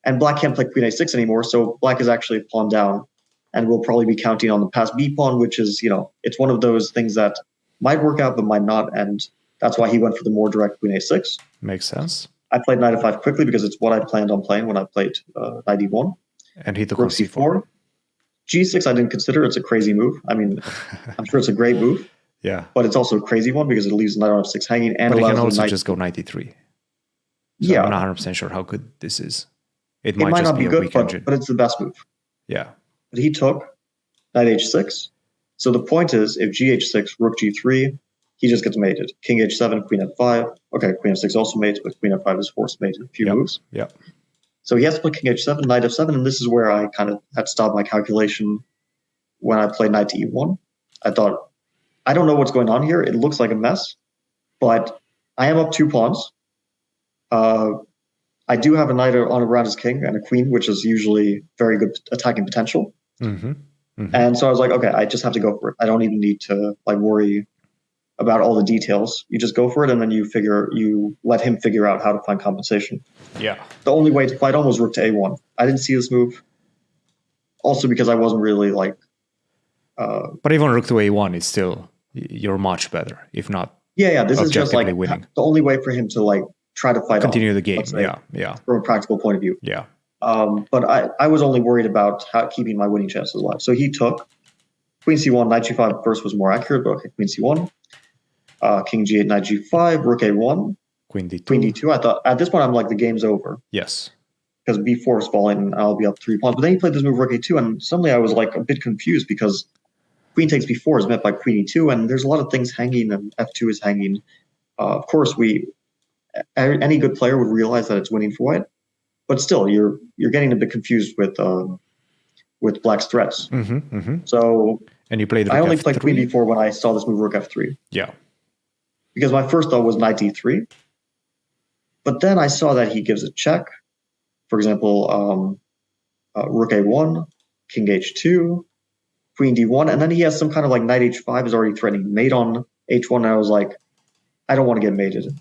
and black can't play queen a6 anymore, so black is actually a pawn down, and will probably be counting on the passed b pawn, which is, it's one of those things that might work out but might not, and that's why he went for the more direct queen a6. Makes sense. I played knight f5 quickly because it's what I planned on playing when I played knight e1. And he took Rook on c4. G6 I didn't consider. It's a crazy move. I mean, I'm sure it's a great move, Yeah. but it's also a crazy one because it leaves knight on f6 hanging and But he allows can the also knight. just go knight e3. So Yeah, I'm not 100% sure how good this is. It it might might just not be be a good, weak engine. but it's the best move. Yeah. But he took knight h6. So the point is, if gh6, rook g3, he just gets mated. King h7, queen f5. Okay, queen f6 also mates, but queen f5 is forced mate in a few Yep. moves. Yeah. So he has to play king h7, knight f7, and this is where I kind of had to stop my calculation when I played knight to e1. I thought, I don't know what's going on here. It looks like a mess, but I am up 2 pawns. I do have a knight on around his king and a queen, which is usually very good attacking potential. Mm-hmm. Mm-hmm. And so I was like, okay, I just have to go for it. I don't even need to worry about all the details. You just go for it, and then you let him figure out how to find compensation. Yeah. The only way to fight him was rook to a1. I didn't see this move. Also because I wasn't really But even rook to a1 is still, you're much better, if not yeah. This is just objectively winning. the only way for him to try to fight Continue on, the game. let's say, Yeah. from a practical point of view. Yeah. But I was only worried about keeping my winning chances alive. So he took queen c1, knight g5 first was more accurate, but okay, queen c1, king g8, knight g5, rook a1, Queen d2. queen d2. I thought at this point I'm like the game's over Yes. because b4 is falling and I'll be up 3 pawns. But then he played this move rook a2, and suddenly I was like a bit confused because queen takes b4 is met by queen e2, and there's a lot of things hanging, and f2 is hanging. Of course, any good player would realize that it's winning for white, but still, you're getting a bit confused with black's threats. Mm-hmm. Mm-hmm. So And you played rook I only f3. played queen b4 when I saw this move rook f3 Yeah. because my first thought was knight d3, but then I saw that he gives a check. For example, rook a1, king h2, queen d1, and then he has some kind of knight h5 is already threatening mate on h1, and I was like, I don't want to get mated.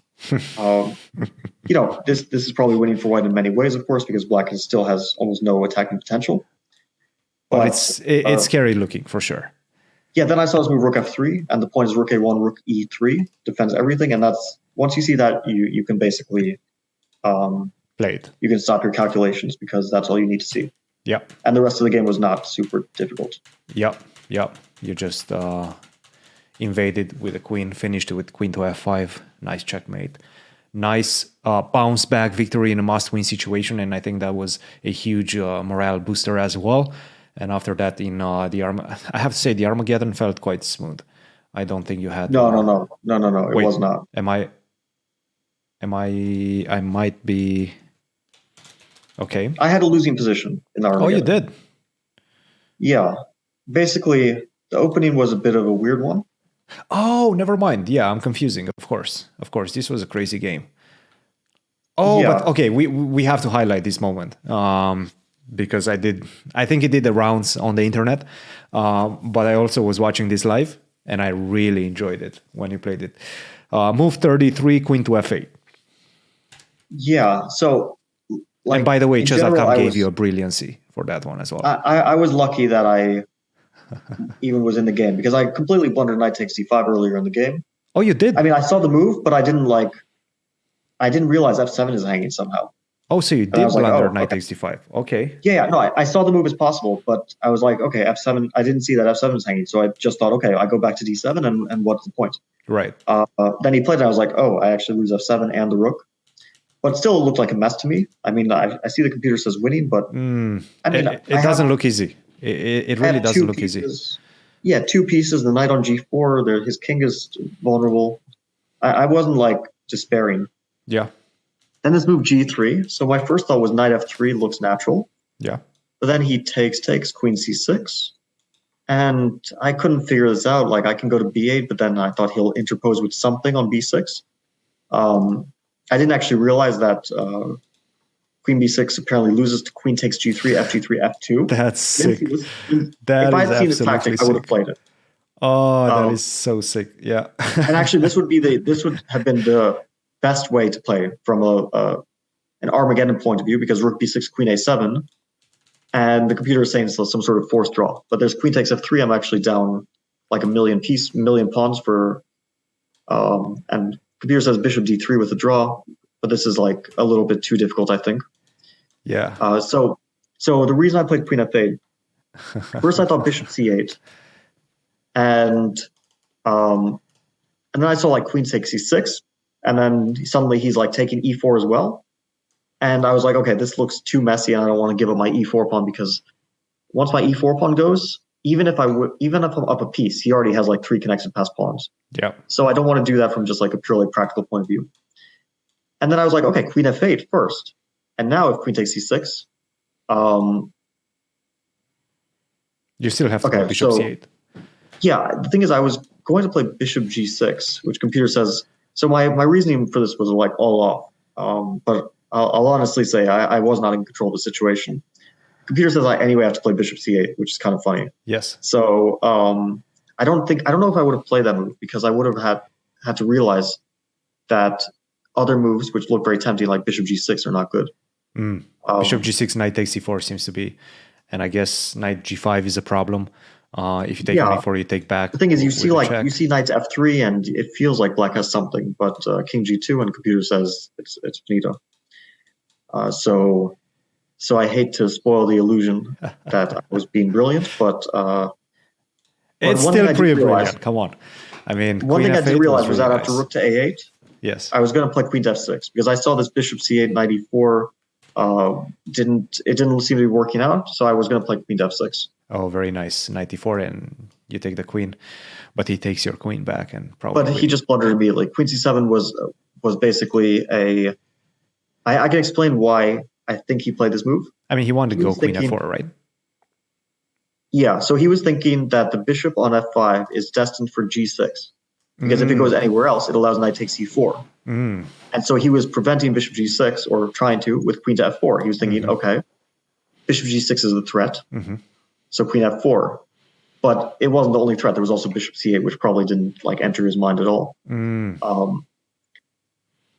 This is probably winning for white in many ways, of course, because black still has almost no attacking potential. But it's scary looking for sure. Yeah, then I saw this move rook f3, and the point is rook a1, rook e3 defends everything, and that's once you see that, you can basically Play it. you can stop your calculations because that's all you need to see. Yeah. And the rest of the game was not super difficult. Yeah. You just invaded with a queen, finished with queen to f5. Nice checkmate. Nice bounce back victory in a must-win situation, and I think that was a huge morale booster as well. And after that, in I have to say the Armageddon felt quite smooth. I don't think you had. No. It Wait, was not. I might be. Okay. I had a losing position in the Armageddon. Oh, you did. Yeah. Basically, the opening was a bit of a weird one. Oh, never mind. Yeah, I'm confusing. Of course. This was a crazy game. Oh, Yeah. but okay, we have to highlight this moment because I think it did the rounds on the internet, but I also was watching this live and I really enjoyed it when you played it. Move 33, queen to f8. Yeah. So, And by the way, in general, Chess.com I gave was- you a brilliancy for that one as well. I was lucky that I even was in the game because I completely blundered knight takes c5 earlier in the game. Oh, you did? I mean, I saw the move, but I didn't realize f7 is hanging somehow. Oh, so you I did was like, blunder oh, knight okay. takes d5. Okay. Yeah, no, I saw the move as possible, but I was like, okay, f7. I didn't see that f7 is hanging, so I just thought, okay, I go back to d7, and what's the point? Right. Then he played it, and I was like, oh, I actually lose f7 and the rook. But still, it looked like a mess to me. I mean, I see the computer says winning, but I mean, It doesn't look easy. It I really have doesn't two look easy. pieces. Yeah, 2 pieces. The knight on g4. His king is vulnerable. I wasn't despairing. Yeah. Then this move g3. So my first thought was knight f3 looks natural. Yeah. But then he takes queen c6. And I couldn't figure this out. I can go to b8, but then I thought he'll interpose with something on b6. I didn't actually realize that Queen b6 apparently loses to queen takes g3, fg3, f2. That's sick. If That I is had seen this absolutely tactic, I would have sick. played it. Oh, that Um, is so sick. Yeah. And actually, this would have been the best way to play from an Armageddon point of view, because rook b6, queen a7, and the computer is saying it's some sort of forced draw. But there's queen takes f3. I'm actually down like a million pawns for, and computer says bishop d3 with a draw, but this is like a little bit too difficult, I think. Yeah. So the reason I played queen f8, first I thought bishop c8, and then I saw like queen takes c6, and then suddenly he's like taking e4 as well. And I was like, okay, this looks too messy, and I don't want to give up my e4 pawn, because once my e4 pawn goes, even if I'm up a piece, he already has like 3 connected passed pawns. Yeah. So I don't want to do that from just like a purely practical point of view. And then I was like, okay, queen f8 first. And now if queen takes c6, You still have to Okay, go bishop so- c8. yeah, the thing is, I was going to play bishop g6, which computer says. So my reasoning for this was like all off. But I'll honestly say I was not in control of the situation. Computer says I anyway have to play bishop c8, which is kind of funny. Yes. So I don't know if I would have played that move, because I would have had to realize that other moves which look very tempting, like bishop g6, are not good. Bishop g6, knight takes c4 seems to be, and I guess knight g5 is a problem. If you take Yeah. before you take back. The thing is, you with see the check. knight to f3, and it feels like black has something, but king g2, and computer says it's finito. So I hate to spoil the illusion that I was being brilliant, but It's one thing still I did pretty realize- brilliant. Come on. I mean, one queen thing I did f8 realize was really that after nice. rook to a8, Yes. I was going to play queen to f6, because I saw this bishop c8, knight e4 didn't seem to be working out, so I was going to play queen to f6. Oh, very nice. Knight e4, and you take the queen, but he takes your queen back, and probably. But he just blundered immediately. Queen c7 was basically a. I can explain why I think he played this move. I mean, he wanted to he go was queen thinking- f4, right? Yeah, so he was thinking that the bishop on f5 is destined for g6, because if it goes anywhere else, it allows knight takes e4. And so he was preventing bishop g6, or trying to, with queen to f4. He was thinking, okay, bishop g6 is the threat, so queen f4. But it wasn't the only threat. There was also bishop c8, which probably didn't like enter his mind at all.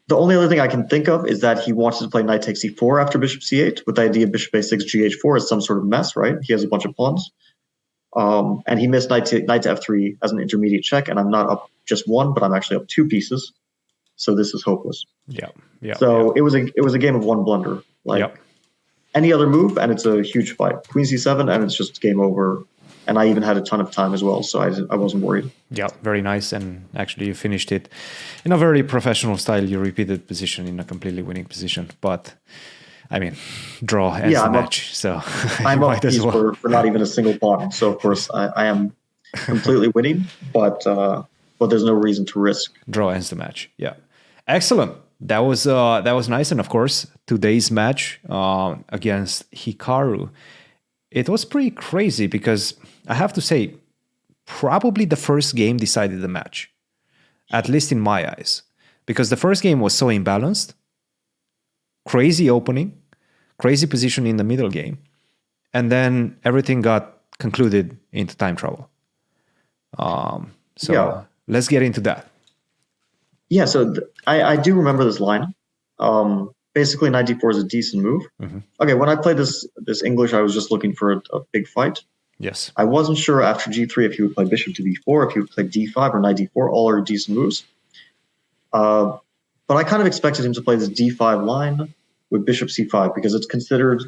The only other thing I can think of is that he wanted to play knight takes e4 after bishop c8, with the idea of bishop a6 gh4 is some sort of mess, right? He has a bunch of pawns. And he missed knight to f3 as an intermediate check, and I'm not up just one, but I'm actually up 2 pieces. So this is hopeless. Yeah. So it was a game of one blunder. Like any other move, and it's a huge fight. Queen c7, and it's just game over. And I even had a ton of time as well, so I wasn't worried. Yeah, very nice. And actually, you finished it in a very professional style. You repeated position in a completely winning position. But, I mean, draw ends the I'm match. So I'm you up might as piece well. for not even a single pawn. So, of course, I am completely winning, but there's no reason to risk. Draw ends the match. Yeah. Excellent. That was nice. And, of course, today's match against Hikaru, it was pretty crazy, because I have to say, probably the first game decided the match, at least in my eyes, because the first game was so imbalanced, crazy opening, crazy position in the middle game, and then everything got concluded into time trouble. So let's get into that. Yeah, so I do remember this line. Basically, knight d4 is a decent move. Okay, when I played this English, I was just looking for a big fight. Yes. I wasn't sure after g3 if he would play bishop to b4, if he would play d5 or knight d4. All are decent moves. But I kind of expected him to play this d5 line with bishop c5, because it's considered.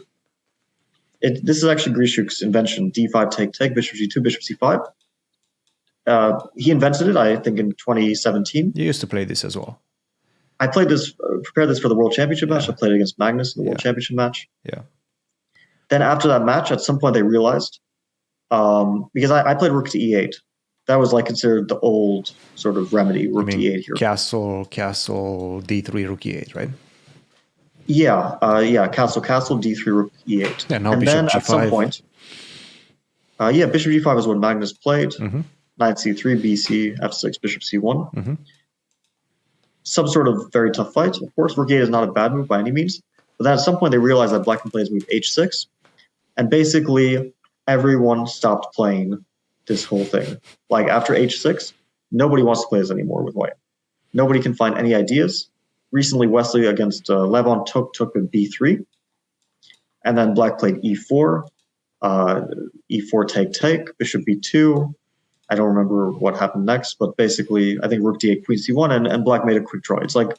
This is actually Grishuk's invention: d5 take bishop g2 bishop c5. He invented it, I think, in 2017. You used to play this as well. I played this, prepared this for the World Championship match. I played it against Magnus in the World Championship match. Yeah. Then after that match, at some point they realized, because I played rook to e8. That was like considered the old sort of remedy, rook to e8 here. Castle, d3, rook e8, right? Yeah, castle, d3, rook e8. Yeah, now and bishop then g5. at some point, bishop g5 is what Magnus played. Knight c3, bc, f6, bishop c1. Some sort of very tough fight. Of course, rook e8 is not a bad move by any means. But then at some point they realized that black can play his move h6, and basically everyone stopped playing this whole thing. Like after h6, nobody wants to play this anymore with white. Nobody can find any ideas. Recently, Wesley against Levon took a b3, and then black played e4, e4 take, bishop b2. I don't remember what happened next, but basically, I think rook d8, queen c1, and black made a quick draw. It's like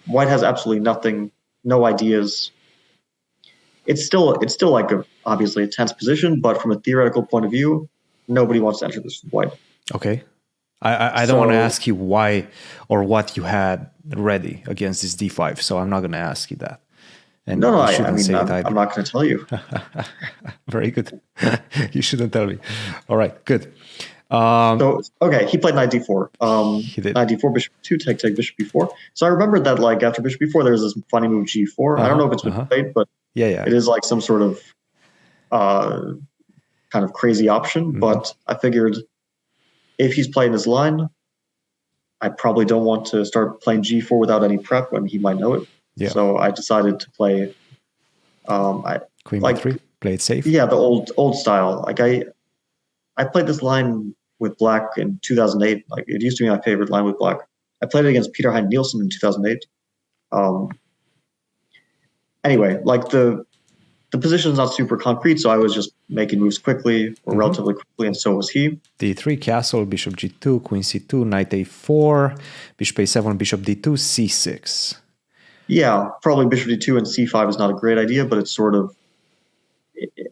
white has absolutely nothing, no ideas. It's still like obviously a tense position, but from a theoretical point of view, nobody wants to enter this with white. Okay. I don't want to ask you why or what you had ready against this d5, so I'm not going to ask you that. And No, you shouldn't say it I'm either. not going to tell you. Very good. You shouldn't tell me. All right, good. Okay, he played knight d4. He did. Knight d4, bishop 2, take, bishop b4. So I remember that like after bishop b4, there's this funny move g4. I don't know if it's been played, but Yeah. it is like some sort of kind of crazy option. But I figured if he's playing this line, I probably don't want to start playing g4 without any prep when he might know it. Yeah. So I decided to play Queen like- b3, play it safe. the old style. Like I played this line with black in 2008. Like it used to be my favorite line with black. I played it against Peter Hein Nielsen in 2008. Anyway, like the position is not super concrete, so I was just making moves quickly or relatively quickly, and so was he. d3, castle, bishop g2, queen c2, knight a4, bishop a7, bishop d2, c6. Yeah, probably bishop d2 and c5 is not a great idea, but it's sort of.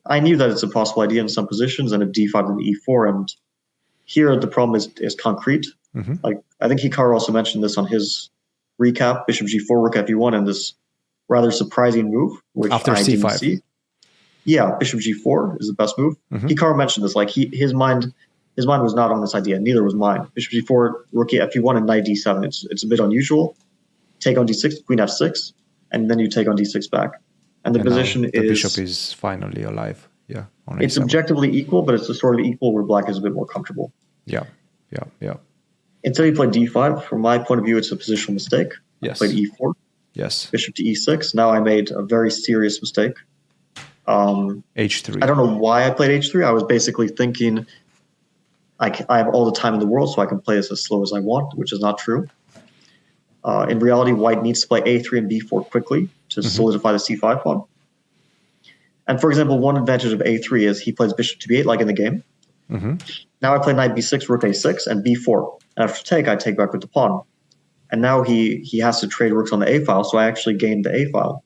I knew that it's a possible idea in some positions, and if d5 then e4, and here the problem is concrete. Like I think Hikaru also mentioned this on his recap: bishop g4, rook f1, and this rather surprising move, which After I c5. didn't see. Yeah, bishop g4 is the best move. Hikaru mentioned this, like his mind was not on this idea. Neither was mine. Bishop g4, rook f1, and knight d7. It's a bit unusual. Take on d6, queen f6, and then you take on d6 back. And the position the bishop is finally alive. Yeah. On it's a7. objectively equal, but it's the sort of equal where black is a bit more comfortable. Yeah. Instead he played d5. From my point of view, it's a positional mistake. Yes. I played e4, Yes. bishop to e6. Now I made a very serious mistake. h3. I don't know why I played h3. I was basically thinking I have all the time in the world, so I can play this as slow as I want, which is not true. In reality, white needs to play a3 and b4 quickly to solidify the c5 pawn. And for example, one advantage of a3 is he plays bishop to b8 like in the game. Now I play knight b6, rook a6, and b4. And after take, I take back with the pawn. And now he has to trade rooks on the a file, so I actually gained the a file.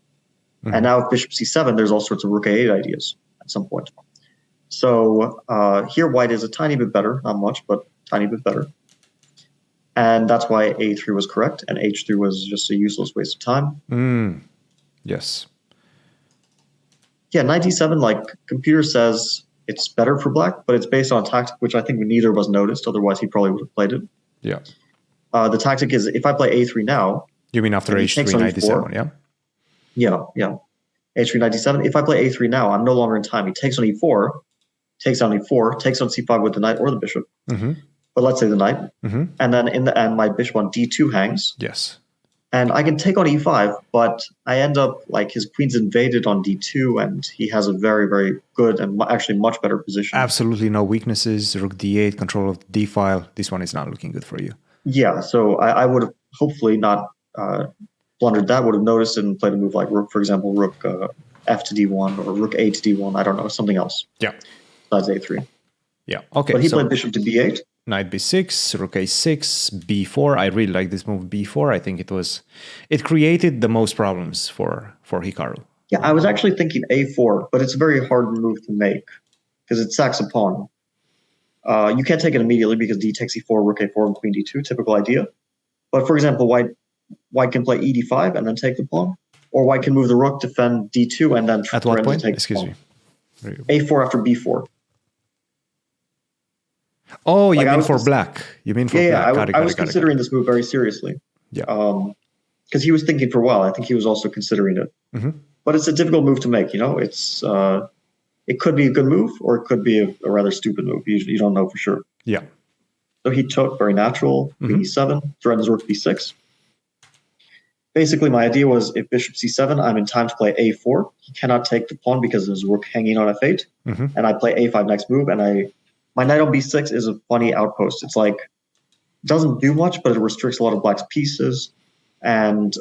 And now with bishop c7, there's all sorts of rook a8 ideas at some point. So here white is a tiny bit better, not much, but tiny bit better. And that's why a3 was correct, and h3 was just a useless waste of time. Yes. Yeah, knight d7, like computer says it's better for black, but it's based on a tactic which I think neither of us noticed. Otherwise, he probably would have played it. Yeah. The tactic is if I play a3 now. You mean after and he takes h3, on knight e4, d7, yeah? Yeah. h3, knight d7. If I play a3 now, I'm no longer in time. He takes on e4, takes on e4, takes on c5 with the knight or the bishop. But let's say the knight. And then in the end, my bishop on d2 hangs. Yes. And I can take on e5, but I end up like his queen's invaded on d2, and he has a very, very good and actually much better position. Absolutely no weaknesses. Rook d8, control of the d file. This one is not looking good for you. Yeah, so I would have hopefully not blundered that, would have noticed and played a move like rook, for example, rook f to d1 or rook a to d1. I don't know, something else. Yeah. Besides a3. Yeah. Okay. But he so played bishop to b8. knight b6, rook a6, b4. I really like this move b4. I think it created the most problems for Hikaru. Yeah, I was actually thinking a4, but it's a very hard move to make because it sacks a pawn. You can't take it immediately because d takes e4, rook a4, and queen d2, typical idea. But for example, white can play e d5 and then take the pawn, or white can move the rook, defend d2, and then At what threaten point? to take Excuse the me. pawn. A4 after b4. Oh, you Like, I mean was for cons- black? You mean for Yeah, black? I was considering this move very seriously. Yeah. Because he was thinking for a while. I think he was also considering it. But it's a difficult move to make. It's it could be a good move or it could be a rather stupid move. You don't know for sure. Yeah. So he took very natural, queen e7, threatens rook b6. basically my idea was if bishop c7, I'm in time to play a4. He cannot take the pawn because there's rook hanging on f8, and I play a5 next move, and my knight on b6 is a funny outpost. It's like doesn't do much, but it restricts a lot of black's pieces, and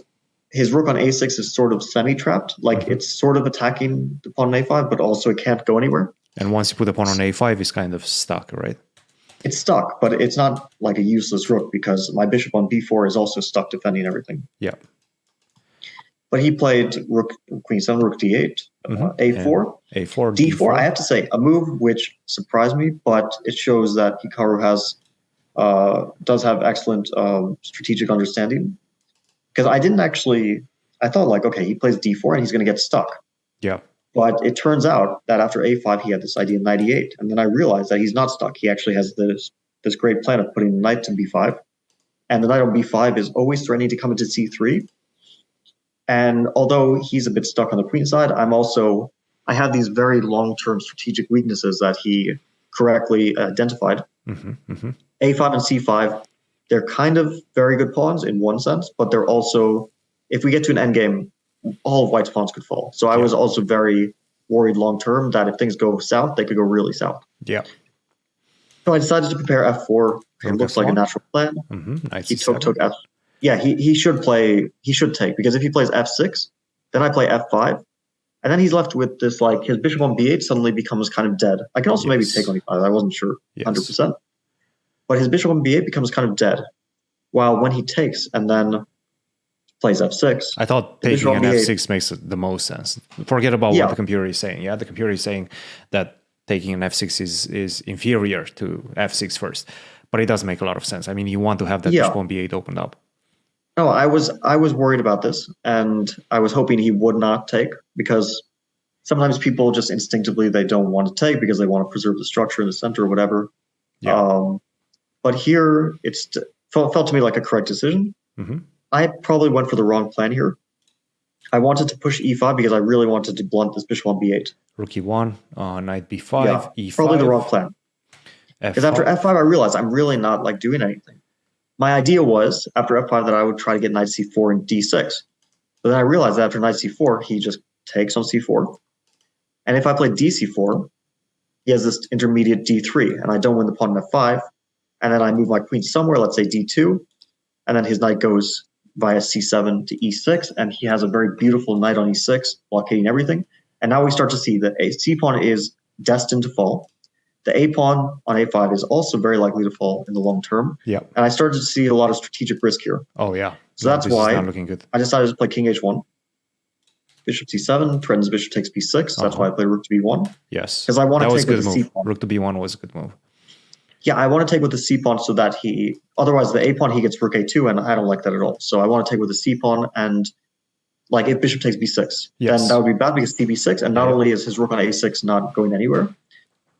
his rook on a6 is sort of semi-trapped. Like it's sort of attacking the pawn on a5, but also it can't go anywhere. And once you put the pawn on a5, it's kind of stuck, right? It's stuck, but it's not like a useless rook because my bishop on b4 is also stuck defending everything. Yeah. But he played rook, queen 7, rook d8, a4. A4, d4, I have to say, a move which surprised me, but it shows that Hikaru does have excellent strategic understanding. Because I thought like, okay, he plays d4 and he's going to get stuck. Yeah. But it turns out that after a5, he had this idea knight e8. And then I realized that he's not stuck. He actually has this great plan of putting the knight to b5. And the knight on b5 is always threatening to come into c3. And although he's a bit stuck on the queen side, I have these very long-term strategic weaknesses that he correctly identified. A5 and c5, they're kind of very good pawns in one sense, but they're also, if we get to an endgame, all of white's pawns could fall. So I was also very worried long-term that if things go south, they could go really south. Yeah. So I decided to prepare f4. It looks like a natural plan. Nice. He took f. Yeah, he should take, because if he plays f6, then I play f5, and then he's left with this, like, his bishop on b8 suddenly becomes kind of dead. I can also maybe take on e5, I wasn't sure 100%. But his bishop on b8 becomes kind of dead, while when he takes and then plays f6. I thought taking an f6 makes the most sense. Forget about what the computer is saying. Yeah, the computer is saying that taking an f6 is inferior to f6 first, but it does make a lot of sense. I mean, you want to have that bishop on b8 opened up. No, I was worried about this, and I was hoping he would not take, because sometimes people just instinctively they don't want to take because they want to preserve the structure in the center or whatever. Yeah. But here it felt to me like a correct decision. I probably went for the wrong plan here. I wanted to push e5 because I really wanted to blunt this bishop on b8. Rook e1, knight b5, e5. Probably the wrong plan. Because after f5, I realized I'm really not like doing anything. My idea was, after f5, that I would try to get knight c4 and d6. But then I realized that after knight c4, he just takes on c4. And if I play dc4, he has this intermediate d3, and I don't win the pawn on f5. And then I move my queen somewhere, let's say d2, and then his knight goes via c7 to e6, and he has a very beautiful knight on e6, blockading everything. And now we start to see that a c-pawn is destined to fall. The a-pawn on a5 is also very likely to fall in the long term. Yeah. And I started to see a lot of strategic risk here. Oh, yeah. So that's why looking good. I decided to play king h1. Bishop c7, threatens bishop takes b6. That's why I played rook to b1. Yes. Because I want to take with the c-pawn. Rook to b1 was a good move. Yeah, I want to take with the c-pawn so that otherwise the a-pawn, he gets rook a2, and I don't like that at all. So I want to take with the c-pawn, and like if bishop takes b6, then that would be bad because cb6, and not only is his rook on a6 not going anywhere,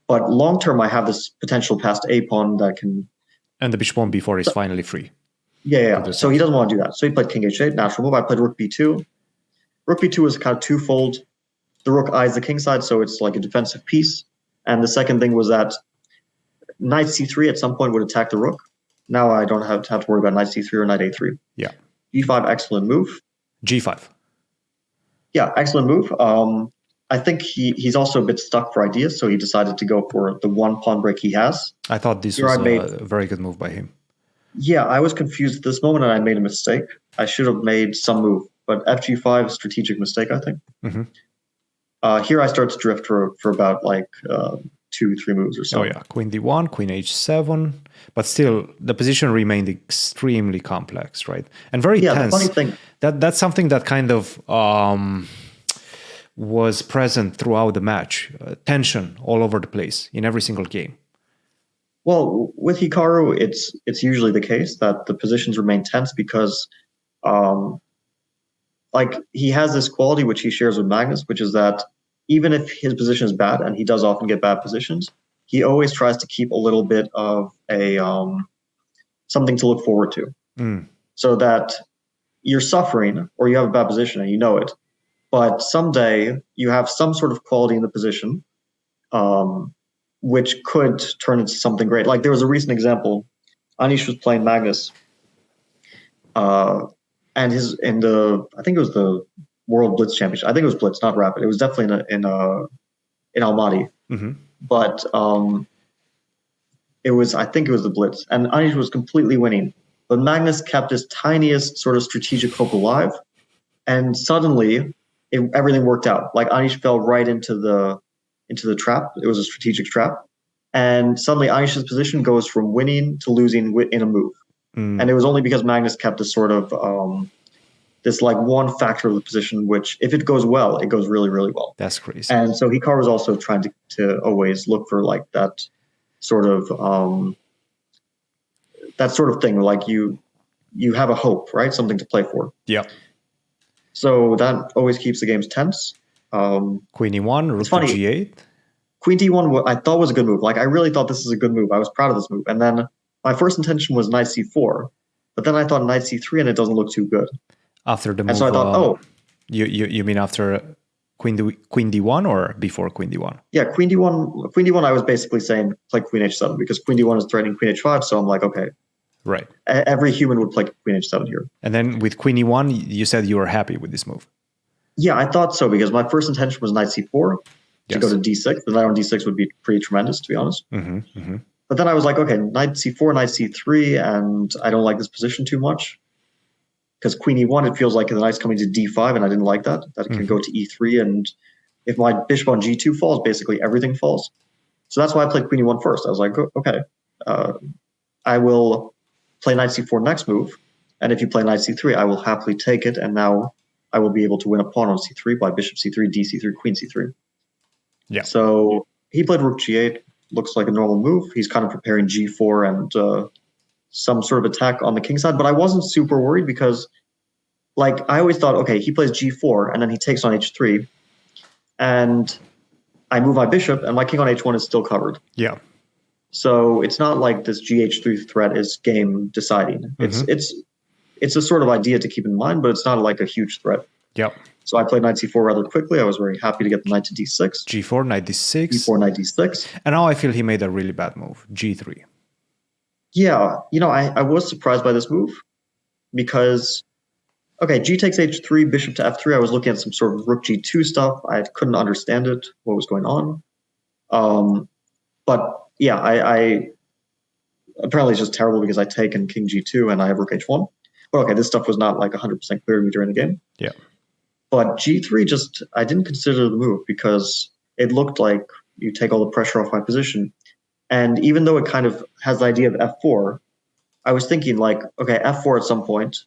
but long term I have this potential past a-pawn that can... And the bishop on b4 is finally free. Yeah. So he doesn't want to do that. So he played king h8, natural move. I played rook b2. Rook b2 is kind of twofold. The rook eyes the king side, so it's like a defensive piece. And the second thing was that knight c3 at some point would attack the rook. Now I don't have to worry about knight c3 or knight a3. Yeah. e5, excellent move. g5. Yeah, excellent move. I think he's also a bit stuck for ideas, so he decided to go for the one pawn break he has. I thought this was a very good move by him. Yeah, I was confused at this moment and I made a mistake. I should have made some move, but fg5, strategic mistake, I think. Here I start to drift for about like 2-3 moves or so. Oh yeah, queen d1, queen h7, but still the position remained extremely complex, right? And very tense. The funny thing, that's something that kind of was present throughout the match. Tension all over the place in every single game. Well, with Hikaru, it's usually the case that the positions remain tense because like he has this quality which he shares with Magnus, which is that even if his position is bad, and he does often get bad positions, he always tries to keep a little bit of a something to look forward to. So that you're suffering or you have a bad position and you know it, but someday you have some sort of quality in the position which could turn into something great. Like there was a recent example, Anish was playing Magnus and I think it was the World Blitz Championship. I think it was Blitz, not Rapid. It was definitely in Almaty. Mhm. But I think it was the Blitz, and Anish was completely winning. But Magnus kept his tiniest sort of strategic hope alive, and suddenly everything worked out. Like Anish fell right into the trap. It was a strategic trap, and suddenly Anish's position goes from winning to losing in a move. And it was only because Magnus kept this sort of this like one factor of the position, which if it goes well, it goes really, really well. That's crazy. And so Hikaru was also trying to always look for like that sort of thing. Like you have a hope, right? Something to play for. Yeah. So that always keeps the games tense. Queen E1, rook to G8. Queen D1, I thought was a good move. Like I really thought this is a good move. I was proud of this move. And then my first intention was Knight C4, but then I thought Knight C3, and it doesn't look too good. After the move, and so I thought, you mean after Queen D1 or before Queen D1? Yeah, Queen D1. I was basically saying play Queen H7 because Queen D1 is threatening Queen H5. So I'm like, okay, right. Every human would play Queen H7 here. And then with Queen E1, you said you were happy with this move. Yeah, I thought so because my first intention was Knight C4 to go to D6. The knight on D6 would be pretty tremendous, to be honest. But then I was like, okay, Knight C4, Knight C3, and I don't like this position too much. Because Queen E1, it feels like the knight's coming to D5, and I didn't like that. That it can go to E3, and if my bishop on G2 falls, basically everything falls. So that's why I played Queen E1 first. I was like, okay, I will play Knight C4 next move, and if you play Knight C3, I will happily take it, and now I will be able to win a pawn on C3 by Bishop C3, D C3, Queen C3. Yeah. So he played Rook G8. Looks like a normal move. He's kind of preparing G4 and some sort of attack on the king side, but I wasn't super worried because, like, I always thought, okay, he plays G4 and then he takes on H3, and I move my bishop, and my king on H1 is still covered. Yeah. So it's not like this GH3 threat is game deciding. It's a sort of idea to keep in mind, but it's not like a huge threat. Yeah. So I played Knight C4 rather quickly. I was very happy to get the knight to D6. G4, Knight D6. G4, Knight D6. And now I feel he made a really bad move. G3. Yeah, I was surprised by this move because, okay, G takes H3, bishop to F3. I was looking at some sort of rook G2 stuff. I couldn't understand it, what was going on. But yeah, I apparently it's just terrible because I take in king G2 and I have rook H1. But okay, this stuff was not like 100% clear to me during the game. Yeah. But G3 I didn't consider the move because it looked like you take all the pressure off my position. And even though it kind of has the idea of F4, I was thinking like, okay, F4 at some point,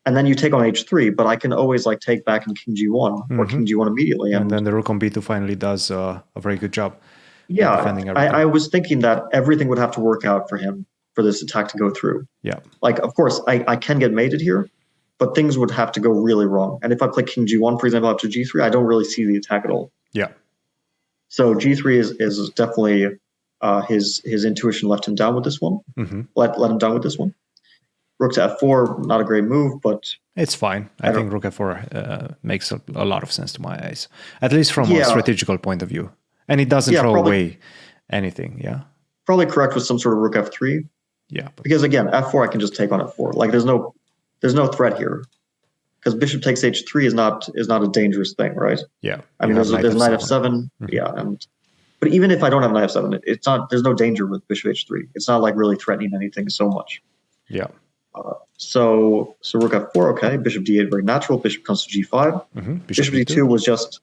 and then you take on H3, but I can always like take back in King G1 or King G1 immediately. And then the rook on B2 finally does a very good job. Yeah, defending everything. I was thinking that everything would have to work out for him for this attack to go through. Yeah. Like, of course, I can get mated here, but things would have to go really wrong. And if I play King G1, for example, after G3, I don't really see the attack at all. Yeah. So G3 is definitely his intuition left him down with this one. Let him down with this one. Rook to F4, not a great move, but it's fine. I think Rook F4 makes a lot of sense to my eyes, at least from a strategical point of view. And it doesn't throw away anything. Yeah. Probably correct with some sort of Rook F3. Yeah. Because again, F4 I can just take on F4. Like there's no threat here. Because Bishop takes H3 is not a dangerous thing, right? Yeah. I mean, there's Knight F7. Yeah, but even if I don't have Knight F7, it's not. There's no danger with Bishop H3. It's not like really threatening anything so much. Yeah. So Rook F4, okay. Bishop D8, very natural. Bishop comes to G5. Bishop D2 was just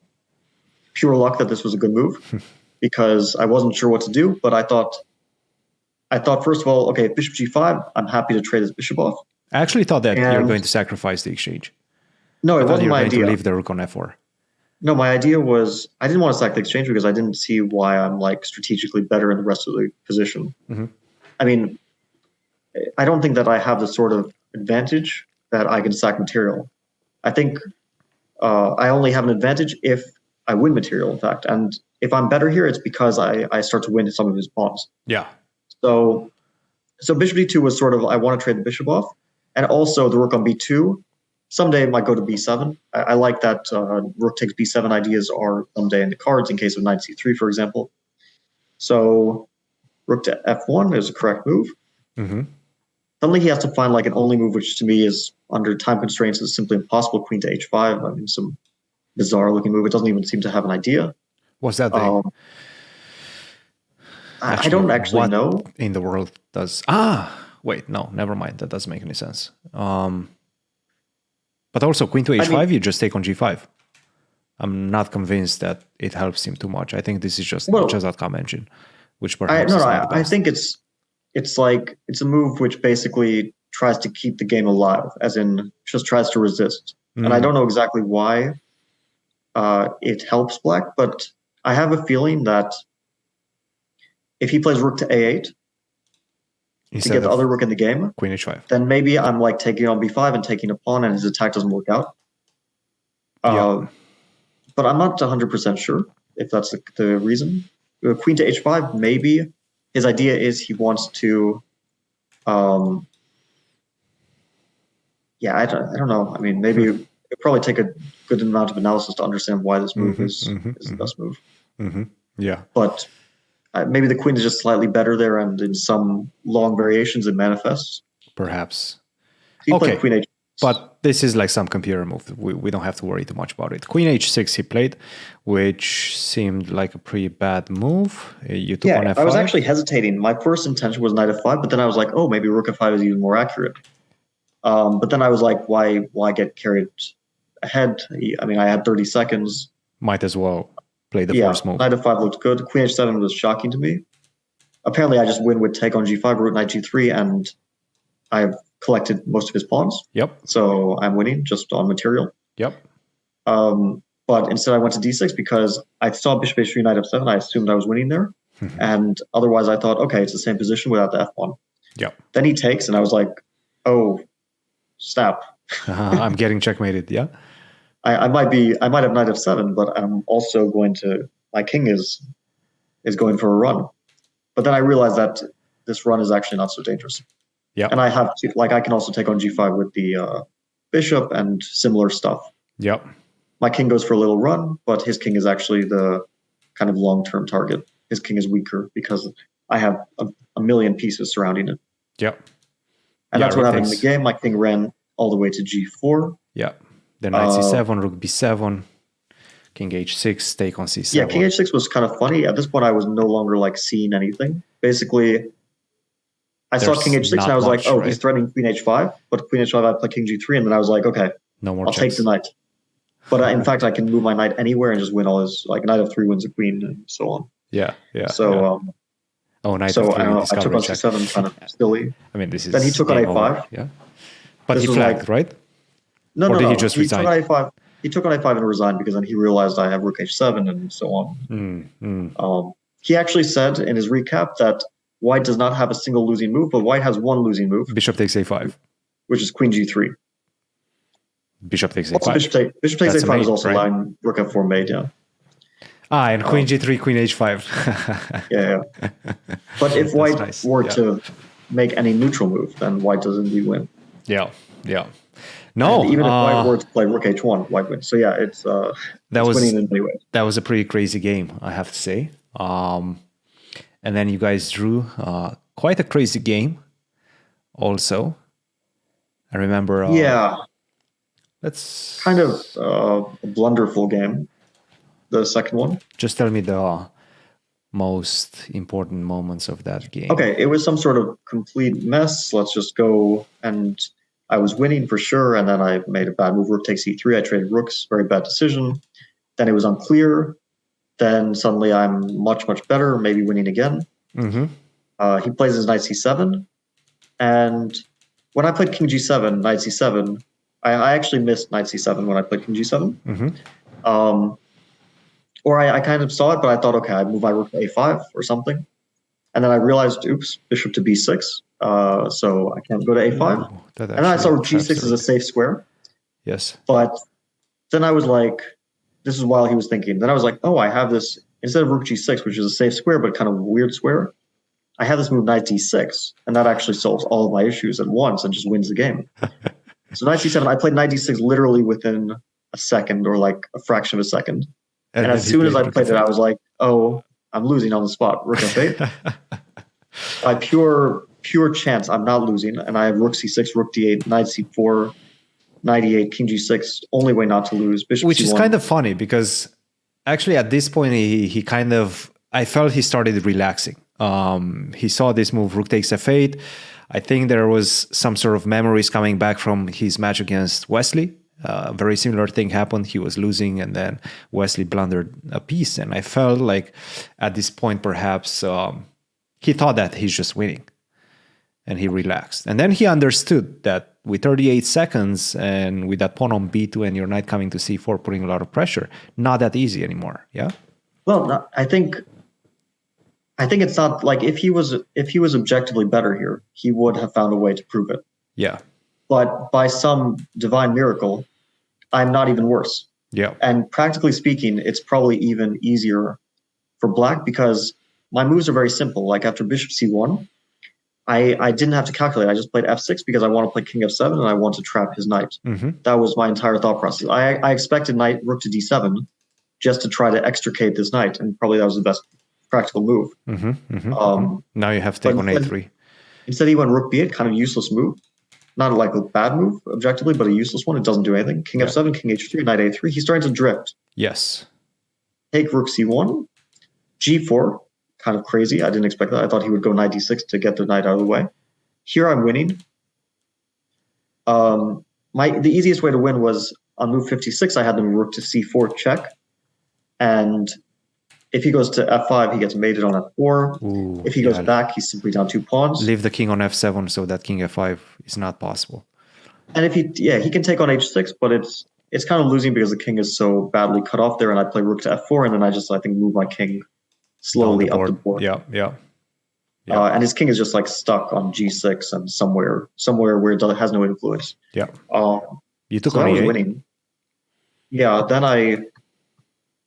pure luck that this was a good move because I wasn't sure what to do. But I thought first of all, okay, Bishop G5, I'm happy to trade this bishop off. I actually thought that you were going to sacrifice the exchange. No, it wasn't my idea. To leave the rook on F4. No, my idea was I didn't want to sack the exchange because I didn't see why I'm like strategically better in the rest of the position. I mean, I don't think that I have the sort of advantage that I can sack material. I think I only have an advantage if I win material, in fact. And if I'm better here, it's because I start to win some of his pawns. Yeah. So Bishop D2 was sort of, I want to trade the bishop off. And also the rook on B2. Someday it might go to B7. I like that rook takes B7 ideas are someday in the cards in case of Knight C3, for example. So rook to F1 is a correct move. suddenly he has to find like an only move, which to me is under time constraints is simply impossible. Queen to h5. I mean, some bizarre looking move. It doesn't even seem to have an idea. What's that thing? I don't actually what know. in the world does... wait, no, never mind. That doesn't make any sense. But also, queen to h5, you just take on g5. I'm not convinced that it helps him too much. I think this is just a chess.com engine, which perhaps I think it's like it's a move which basically tries to keep the game alive, as in just tries to resist. And I don't know exactly why it helps black, but I have a feeling that if he plays rook to a8 to get the other rook in the game, queen h5, then maybe I'm like taking on b5 and taking a pawn, and his attack doesn't work out. But I'm not 100% sure if that's the reason. Queen to h5, maybe his idea is he wants to. I don't know. I mean, maybe it'd probably take a good amount of analysis to understand why this move is the best move. Yeah, but maybe the queen is just slightly better there, and in some long variations it manifests. Perhaps. He played queen h6. But this is like some computer move. We don't have to worry too much about it. Queen h6 he played, which seemed like a pretty bad move. You took on f5. I was actually hesitating. My first intention was knight f5, but then I was like, oh, maybe rook f5 is even more accurate. But then I was like, why get carried ahead? I mean, I had 30 seconds. Might as well play the first move. Knight f5 looked good. Queen h7 was shocking to me. Apparently, I just win with take on g5, rook knight g3, and I've collected most of his pawns. Yep. So I'm winning just on material. Yep. But instead I went to d6 because I saw bishop h3, knight f7. I assumed I was winning there. And otherwise I thought, okay, it's the same position without the f pawn. Yep. Then he takes, and I was like, oh, snap. I'm getting checkmated, yeah? I might have knight f7, but I'm also going to, my king is going for a run. But then I realized that this run is actually not so dangerous. Yeah. And I have to, like, I can also take on g5 with the bishop and similar stuff. Yep. My king goes for a little run, but his king is actually the kind of long-term target. His king is weaker because I have a million pieces surrounding it. Yep. And that's what happened in the game. My king ran all the way to g4. Yeah. Then knight c7, rook b7, king h6, take on c7. Yeah, king h6 was kind of funny. At this point, I was no longer like seeing anything. Basically, I saw king h6 and I was like, oh, he's threatening queen h5. But queen h5, I play king g3, and then I was like, okay, no more I'll take the knight. But in fact, I can move my knight anywhere and just win all his, like knight f3 wins a queen and so on. Yeah, yeah. So, knight so f3, I don't know, I took on c7 kind of silly. I mean, this is. Then he took on a5. Over, yeah. But he flagged, right? No, or no, did no. He just resign? Took on a5. He took on a5 and resigned because then he realized I have rook h7 and so on. He actually said in his recap that White does not have a single losing move, but White has one losing move. Bishop takes a5. Which is queen g3. Bishop takes a5. Also, bishop takes That's a5 mate, is also right? line rook f4 mate, yeah. And queen g3, queen h5. Yeah. But if White were Yeah. to make any neutral move, then White does indeed win. Yeah, yeah. No, And even if White were to play rook h1, White wins. So yeah, it's winning in many ways. That was a pretty crazy game, I have to say. And then you guys drew quite a crazy game also. I remember... That's kind of a blunderful game, the second one. Just tell me the most important moments of that game. Okay, it was some sort of complete mess. Let's just go. And I was winning for sure, and then I made a bad move. Rook takes e3. I traded rooks. Very bad decision. Then it was unclear. Then suddenly I'm much, much better, maybe winning again. He plays his knight c7. And when I played king g7, knight c7, I actually missed knight c7 when I played king g7. Or I kind of saw it, but I thought, okay, I'd move my rook to a5 or something. And then I realized, oops, bishop to b6. So I can't go to a5. And then I saw g6 is a safe square. Yes. But then I was like, this is while he was thinking. Then I was like, oh, I have this, instead of rook g6, which is a safe square, but kind of a weird square, I have this move knight d6. And that actually solves all of my issues at once and just wins the game. So knight c7, I played knight d6 literally within a second or like a fraction of a second. And as soon as I played it, I was like, oh, I'm losing on the spot. Rook f8. By pure pure chance I'm not losing, and I have rook c6, rook d8, knight c4, knight e8, king g6. Only way not to lose. Bishop Which c1. is kind of funny because actually at this point he kind of, I felt he started relaxing. He saw this move, rook takes f8. I think there was some sort of memories coming back from his match against Wesley. Very similar thing happened. He was losing and then Wesley blundered a piece. And I felt like at this point, perhaps he thought that he's just winning and he relaxed. And then he understood that with 38 seconds and with that pawn on b2 and your knight coming to c4, putting a lot of pressure, not that easy anymore. Yeah. Well, no, I think it's not like if he was objectively better here, he would have found a way to prove it. Yeah. But by some divine miracle, I'm not even worse. Yeah. And practically speaking, it's probably even easier for black because my moves are very simple. Like after bishop c1, I didn't have to calculate. I just played f6 because I want to play king f7 and I want to trap his knight. That was my entire thought process. I expected knight rook to d7 just to try to extricate this knight, and probably that was the best practical move. Now you have to take on a3. Instead, he went rook b8, kind of useless move. Not like a bad move, objectively, but a useless one. It doesn't do anything. King f7, king h3, knight a3. He's starting to drift. Yes. Take rook c1, g4. Kind of crazy. I didn't expect that. I thought he would go knight d6 to get the knight out of the way. Here I'm winning. The easiest way to win was on move 56. I had the rook to c4 check, and if he goes to f5, he gets mated on f4. Ooh, if he goes back, he's simply down 2 pawns. Leave the king on f7 so that king f5 is not possible. And if he can take on h6, but it's kind of losing because the king is so badly cut off there, and I play rook to f4, and then I think move my king slowly up the board. Yeah. And his king is just like stuck on g6 and somewhere where it has no influence. Yeah. You took so on I was e8. winning. Yeah. Then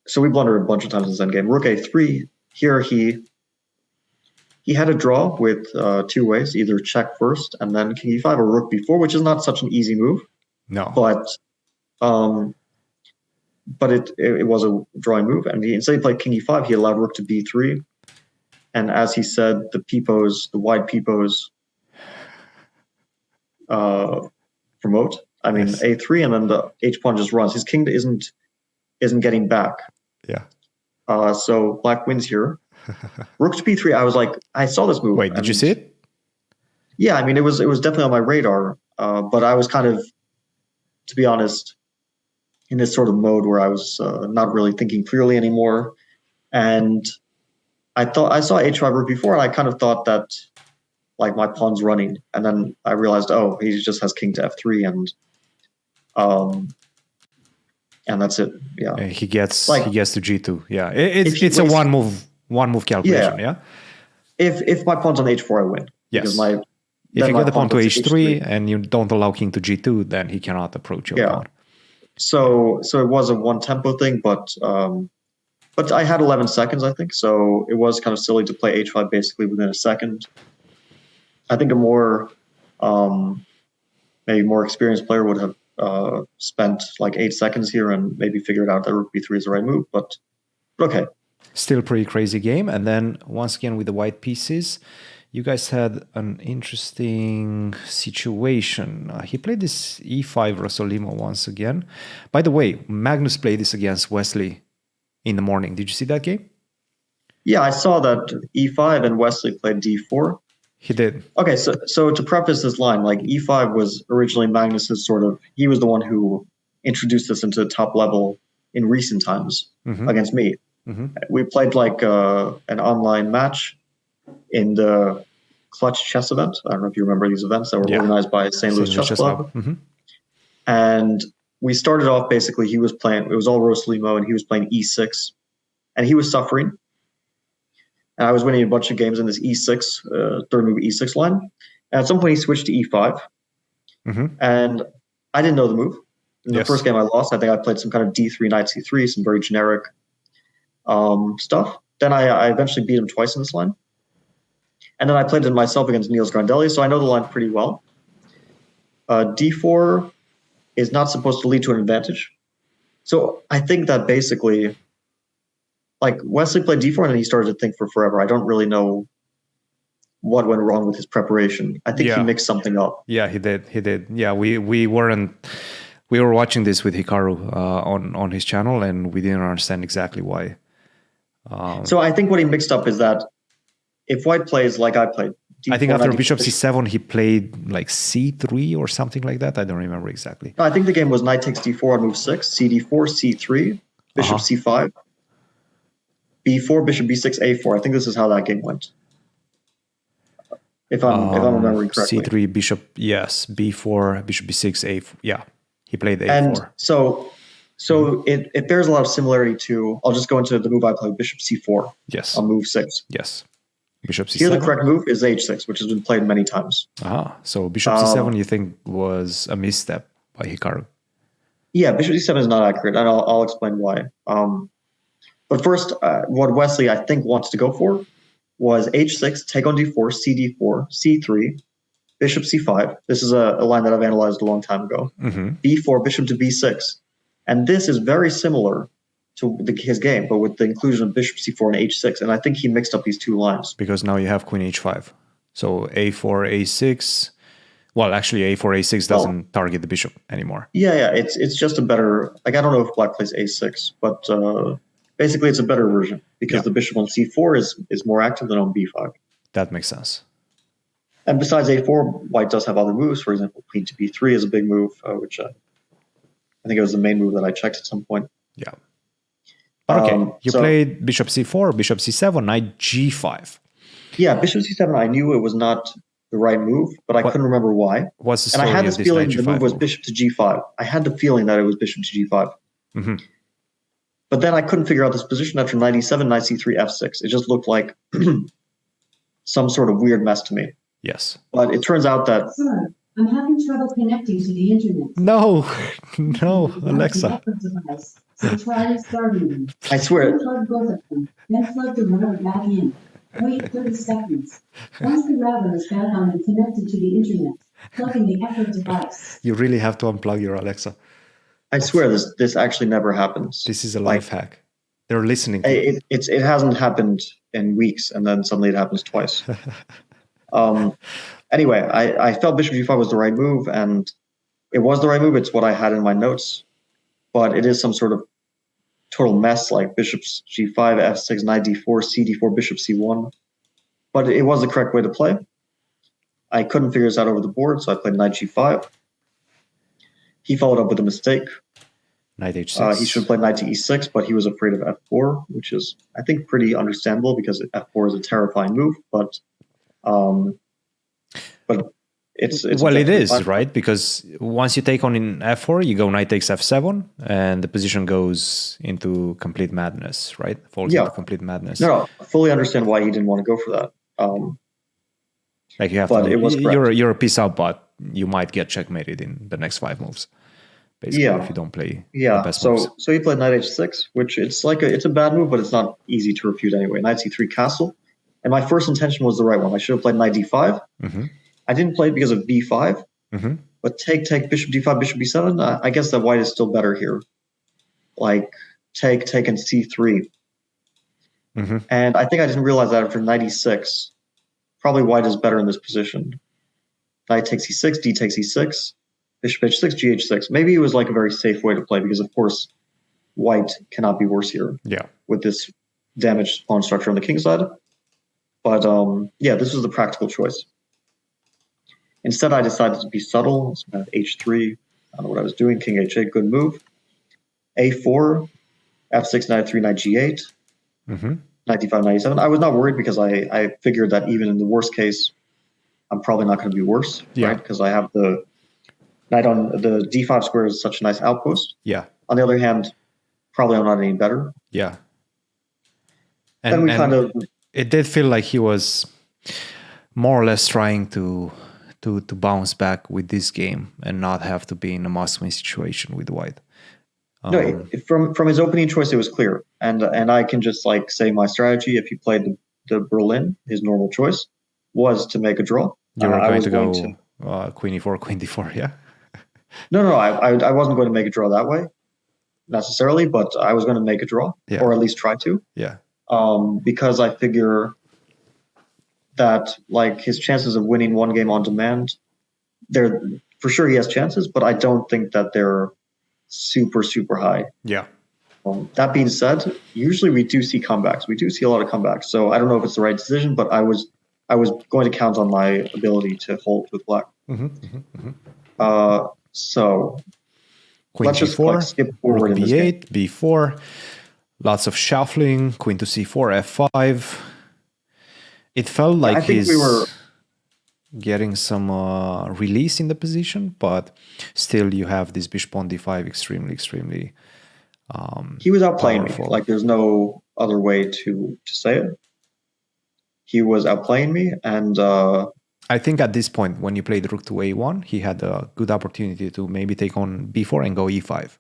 so we blundered a bunch of times in this endgame. Rook a3. Here he had a draw with 2 ways: either check first and then king e5, or rook b4, which is not such an easy move. No. But it was a drawing move, and instead he played king e5. He allowed rook to b3, and as he said, the wide peepos promote. I mean, yes. A3, and then the h pawn just runs. His king isn't getting back. Yeah. So black wins here. Rook to b3. I was like, I saw this move. Wait, did you see it? Yeah, I mean, it was definitely on my radar, but I was kind of, to be honest, in this sort of mode where I was not really thinking clearly anymore. And I saw h5 rook before, and I kind of thought that like my pawn's running, and then I realized, oh, he just has king to f3, and that's it. Yeah, he gets to g2. Yeah, it's a one move calculation. Yeah. If my pawn's on h4, I win. Yes. Because if you get the pawn to h3 and you don't allow king to g2, then he cannot approach your pawn. So it was a one tempo thing, but I had 11 seconds, I think. So it was kind of silly to play h5 basically within a second. I think a more maybe more experienced player would have spent like 8 seconds here and maybe figured out that rook b3 is the right move. But okay. Still pretty crazy game. And then once again with the white pieces, you guys had an interesting situation. He played this e5 Rossolimo once again. By the way, Magnus played this against Wesley in the morning. Did you see that game? Yeah, I saw that e5 and Wesley played d4. He did. Okay, so to preface this line, like e5 was originally Magnus's he was the one who introduced this into the top level in recent times against me. We played like an online match in the Clutch chess event. I don't know if you remember these events that were organized by St. Louis Chess Club. And we started off basically, he was playing, it was all Rossolimo, and he was playing e6, and he was suffering. And I was winning a bunch of games in this e6, third move e6 line. And at some point he switched to e5. And I didn't know the move. In the first game I lost, I think I played some kind of d3, knight c3, some very generic stuff. Then I eventually beat him twice in this line. And then I played it myself against Niels Grandelli, so I know the line pretty well. D4 is not supposed to lead to an advantage. So I think that basically, like Wesley played D4 and then he started to think for forever. I don't really know what went wrong with his preparation. I think Yeah. he mixed something up. Yeah, he did. He did. Yeah, we were watching this with Hikaru on his channel, and we didn't understand exactly why. So I think what he mixed up is that if white plays like I played, I think D4, after knight bishop d4, c7, he played like c3 or something like that. I don't remember exactly. No, I think the game was knight takes d4 on move 6, cd4, c3, bishop c5, b4, bishop b6, a4. I think this is how that game went. If I'm remembering correctly. c3, bishop, yes, b4, bishop b6, a4. Yeah, he played a4. And so it bears a lot of similarity to, I'll just go into the move I played, bishop c4 Yes, on move 6. yes. Bishop c7. Here the correct move is h6, which has been played many times. So bishop c7 you think was a misstep by Hikaru? Yeah, bishop c7 is not accurate, and I'll explain why. But first, what Wesley, I think, wants to go for was h6, take on d4, cd4, c3, bishop c5. This is a line that I've analyzed a long time ago. b4, bishop to b6. And this is very similar to his game, but with the inclusion of bishop c4 and h6. And I think he mixed up these two lines. Because now you have queen h5. So a4, a6. Well, actually, a4, a6 doesn't target the bishop anymore. Yeah, it's just a better, like, I don't know if black plays a6, but basically it's a better version because the bishop on c4 is more active than on b5. That makes sense. And besides a4, white does have other moves. For example, queen to b3 is a big move, which I think it was the main move that I checked at some point. Yeah. Okay, you so- played bishop c4, bishop c7, knight g5. Yeah, bishop c7, I knew it was not the right move, but I couldn't remember why. What's the And story I had of this this feeling knight the g5 move was move? bishop to g5. I had the feeling that it was bishop to g5. But then I couldn't figure out this position after knight e7, knight c3, f6. It just looked like some sort of weird mess to me. Yes. But it turns out that Sir, I'm having trouble connecting to the internet. No, no, The Alexa. network device. So try restarting them. I swear, Unplug both of them, then plug the router back in. Wait 30 seconds. Once the router is back on and connected to the internet, plug in the Echo device. You really have to unplug your Alexa. I swear this actually never happens. This is a life hack. They're listening to you. It hasn't happened in weeks, and then suddenly it happens twice. Anyway, I felt bishop g5 was the right move, and it was the right move. It's what I had in my notes, but it is some sort of total mess, like bishop g5, f6, knight d4, cd4, bishop c1. But it was the correct way to play. I couldn't figure this out over the board, so I played knight g5. He followed up with a mistake. Knight h6. He should have played knight to e6, but he was afraid of f4, which is, I think, pretty understandable because f4 is a terrifying move. But it's Well, it is, fine. right? Because once you take on in f4, you go knight takes f7, and the position goes into complete madness, right? Falls into complete madness. No, I fully understand why he didn't want to go for that. Like you have but to, it was correct. you're a piece out, but you might get checkmated in the next 5 moves. Basically, if you don't play the best moves. So he played knight h6, which it's a bad move, but it's not easy to refute anyway. Knight c3 castle, and my first intention was the right one. I should have played knight d5. I didn't play it because of b5, but take bishop d5, bishop b7. I guess that white is still better here. Like take and c3, and I think I didn't realize that after knight e6. Probably white is better in this position. Knight takes e6, d takes e6, bishop h6, gh6. Maybe it was like a very safe way to play because, of course, white cannot be worse here. Yeah. With this damaged pawn structure on the king side. But this was the practical choice. Instead, I decided to be subtle. So I have h3. I don't know what I was doing. King h8, good move. a4, f6, knight 3, knight g8. Knight d5, knight e7. I was not worried because I figured that even in the worst case, I'm probably not going to be worse, right? Because I have the knight on the d5 square is such a nice outpost. Yeah. On the other hand, probably I'm not any better. Yeah. And we kind of... It did feel like he was more or less trying to bounce back with this game and not have to be in a must-win situation with white. No, from his opening choice, it was clear, and I can just like say my strategy. If he played the Berlin, his normal choice was to make a draw. You were going to go queen e4, queen d4, yeah. No, I wasn't going to make a draw that way necessarily, but I was going to make a draw, or at least try to. Yeah. Because I figure that like his chances of winning one game on demand, they're for sure he has chances, but I don't think that they're super, super high. Yeah. That being said, usually we do see comebacks. We do see a lot of comebacks. So I don't know if it's the right decision, but I was going to count on my ability to hold with black. So Queen let's just G4, like, skip forward Rook in this game. B8, B4, lots of shuffling, Queen to C4, F5. It felt like I think he's we were getting some release in the position, but still you have this bishop on D5 extremely he was outplaying me. powerful. Like there's no other way to say it. He was outplaying me, and I think at this point, when you played Rook to A1, he had a good opportunity to maybe take on B4 and go E5.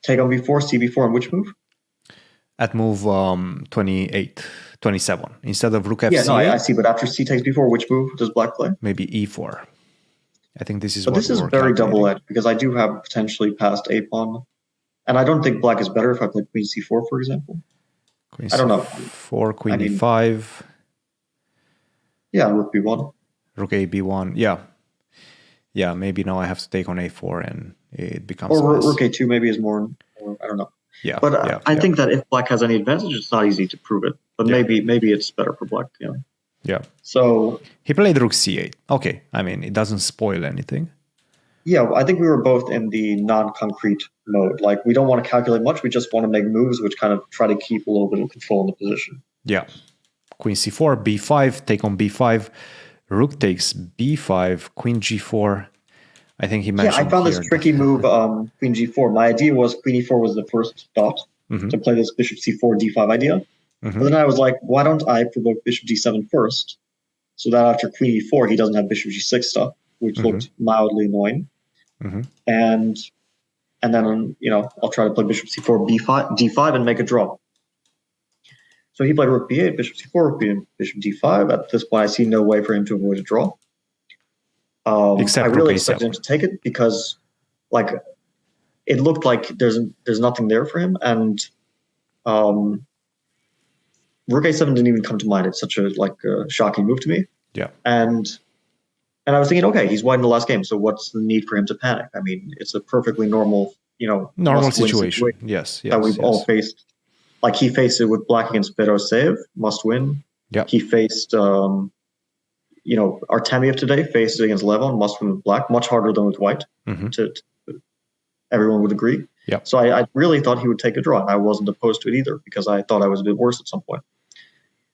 take on B4, CB4, and which move? At move 28, 27. Instead of Rook F8, Yeah, no, I see. But after C takes B4, which move does black play? maybe E4. I think this is But what this is we're very calculating. double-edged because I do have potentially passed a pawn, and I don't think black is better if I play Queen C4, for example. Queen I don't know. C4, Queen I mean- D5, Yeah, Rook B1. Rook A, B1. Yeah. Yeah, maybe now I have to take on A4 and it becomes Or less. Rook A2 maybe is more, I don't know. Yeah, But yeah, I yeah, think that if black has any advantage, it's not easy to prove it. But Yeah. maybe it's better for black. Yeah. yeah. So He played Rook C8. Okay, I mean, it doesn't spoil anything. yeah, I think we were both in the non-concrete mode. Like we don't want to calculate much. We just want to make moves which kind of try to keep a little bit of control in the position. Yeah. Queen C4, B5, take on B5. Rook takes B5, Queen G4. I think he Yeah, mentioned I found this here tricky move, Queen G4. My idea was Queen E4 was the first thought Mhm. to play this Bishop C4 D5 idea. Mhm. But then I was like, why don't I provoke Bishop D7 first, so that after Queen E4 he doesn't have Bishop G6 stuff, which looked mildly annoying. Mhm. And then I'll try to play Bishop C4 B5 D5 and make a draw. So he played Rook B8, Bishop C4, Rook B8, Bishop D5. At this point, I see no way for him to avoid a draw. Except I really Rook expected A7. him to take it because, like, it looked like there's nothing there for him, and Rook A7 didn't even come to mind. It's such a shocking move to me. Yeah. And I was thinking, okay, he's won the last game, so what's the need for him to panic? I mean, it's a perfectly normal, Normal must-win situation. Yes, yes. that we've yes. all faced. Like he faced it with black against Beddoes save, must win. Yeah. He faced, Artemiev today faced it against Levon, must win with black, much harder than with white. Mhm. Everyone would agree. Yeah. So I really thought he would take a draw, and I wasn't opposed to it either because I thought I was a bit worse at some point.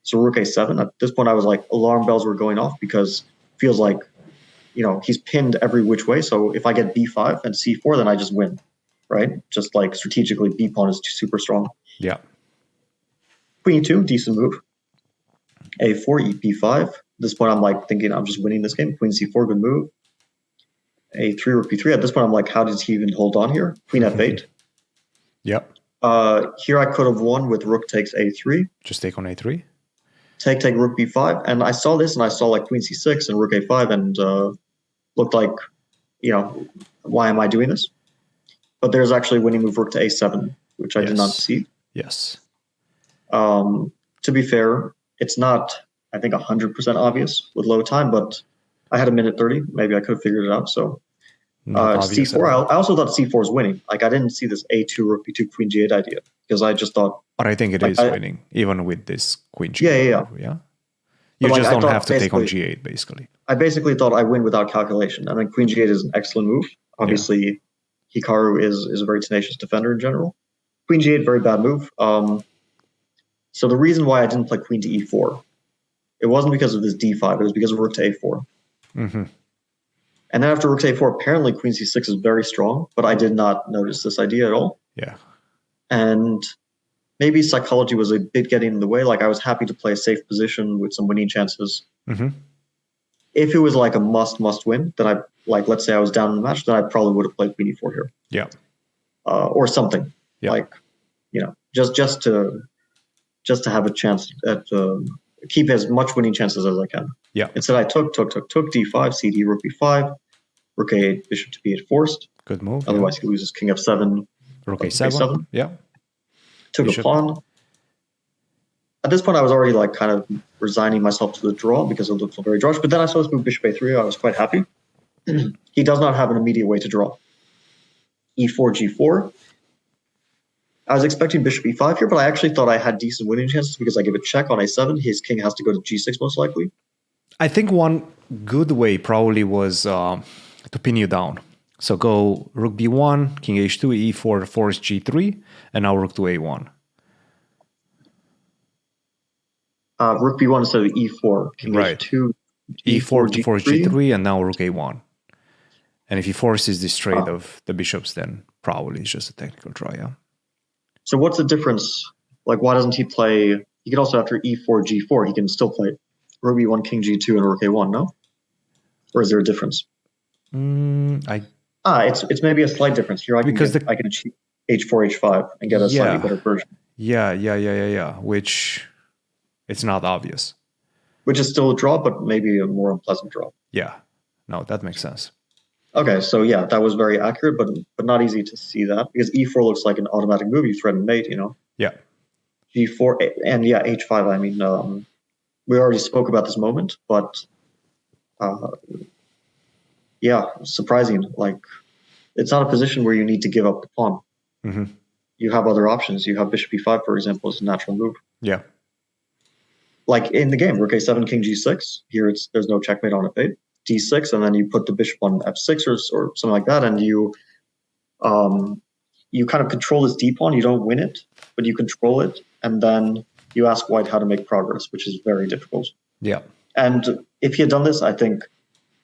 So Rook A7. At this point, I was like, alarm bells were going off because it feels like, he's pinned every which way. So if I get B5 and C4, then I just win, right? Just like strategically, B pawn is super strong. Yeah. Queen E2, decent move. A4, EP5. At this point, I'm like thinking I'm just winning this game. Queen C4, good move. A3, Rook B3. At this point, I'm like, how does he even hold on here? Queen F8. Yeah. Here I could have won with Rook takes A3. Just take on A3. Take Rook B5. And I saw this, and I saw like Queen C6 and Rook A5, and looked like, why am I doing this? But there's actually a winning move Rook to A7, which I did not Yes. see. Yes. To be fair, it's not, I think, 100% obvious with low time, but I had a minute 30. Maybe I could have figured it out. So Not obvious at C4, all. I also thought C4 is winning. Like I didn't see this A2, Rook B2, Queen G8 idea because I just thought, But I think it is winning, even with this Queen G8. Yeah. Yeah. You But, just I don't thought have to take on basically- G8, basically. I basically thought I win without calculation. And then Queen G8 is an excellent move. Obviously, Hikaru is a very tenacious defender in general. Queen G8, very bad move. So the reason why I didn't play Queen to E4, it wasn't because of this D5, it was because of Rook to A4. Mm-hmm. And then after Rook to A4, apparently Queen C6 is very strong, but I did not notice this idea at all. Yeah. And maybe psychology was a bit getting in the way. Like I was happy to play a safe position with some winning chances. Mm-hmm. If it was like a must win, then let's say I was down in the match, then I probably would have played Queen E4 here. Yeah. Or something. Yeah. Like, just to have a chance at keep as much winning chances as I can. Yeah. Instead, I took D5, CD, Rook B5, Rook A8, Bishop to B8 forced. Good move. Otherwise, he loses King F7. Rook Rook A7. A7. Yeah. Took Bishop. a pawn. At this point, I was already like kind of resigning myself to the draw because it looked very drawish. But then I saw this move bishop a3. I was quite happy. He does not have an immediate way to draw. e4, g4. I was expecting bishop e5 here, but I actually thought I had decent winning chances because I give a check on a7. His king has to go to g6 most likely. I think one good way probably was to pin you down. So go rook b1, king h2, e4, force g3, and now rook to a1. Rook b1 instead of e4. King Right. h2, e4 to force g3. g3, and now rook a1. And if he forces this trade of the bishops, then probably it's just a technical draw, yeah. So what's the difference? Like, why doesn't he play? He could also, after e4, g4, he can still play rook b1, king g2, and rook a1, no? Or is there a difference? It's maybe a slight difference. Here I can achieve h4, h5 and get a slightly better version. Yeah. Which it's not obvious. Which is still a draw, but maybe a more unpleasant draw. Yeah. No, that makes sense. Okay, so yeah, that was very accurate, but not easy to see that because e4 looks like an automatic move. You threaten mate, you know. Yeah. g4 and yeah, h5. I mean, we already spoke about this moment, but yeah, surprising. Like, it's not a position where you need to give up the pawn. Mm-hmm. You have other options. You have bishop e5, for example, as a natural move. Yeah. Like in the game, rook a7, king g6. Here, there's no checkmate on f8. d6, and then you put the bishop on f6 or something like that, and you kind of control this d pawn. You don't win it, but you control it, and then you ask white how to make progress, which is very difficult. Yeah. And if he had done this, I think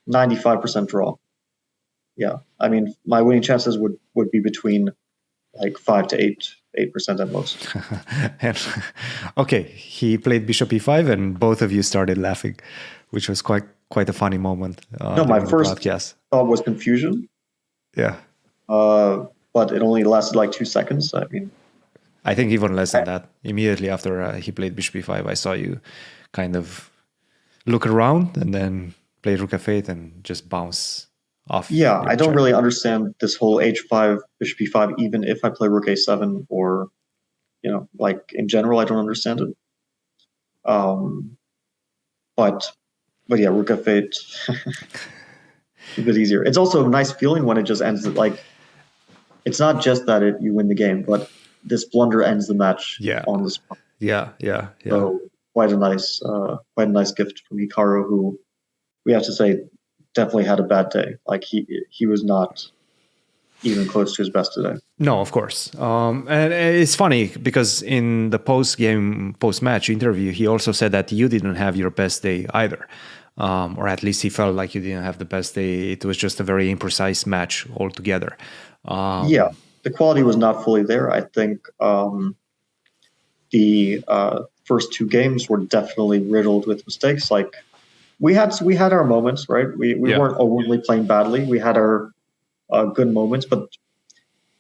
95% draw. Yeah, I mean, my winning chances would be between like 5 to 8% at most. And, okay, he played bishop e5, and both of you started laughing, which was quite a funny moment. No, my first thought was confusion. Yeah. But it only lasted like 2 seconds. I mean, I think even less than that. Immediately after he played bishop e5, I saw you kind of look around and then play rook f8 and just bounce off. Yeah, I don't really understand this whole h5, bishop e5, even if I play rook a7 or, you know, like in general, I don't understand it. But yeah, rook f8, a bit easier. It's also a nice feeling when it just ends. Like, it's not just that you win the game, but this blunder ends the match on the spot. Yeah. So quite a nice gift from Hikaru, who we have to say definitely had a bad day. Like he was not even close to his best today. No, of course. And it's funny because in the post-match interview, he also said that you didn't have your best day either. Or at least he felt like you didn't have the best day. It was just a very imprecise match altogether. Yeah, the quality was not fully there. I think the first 2 games were definitely riddled with mistakes. Like we had our moments, right? We weren't overtly playing badly. We had our good moments, but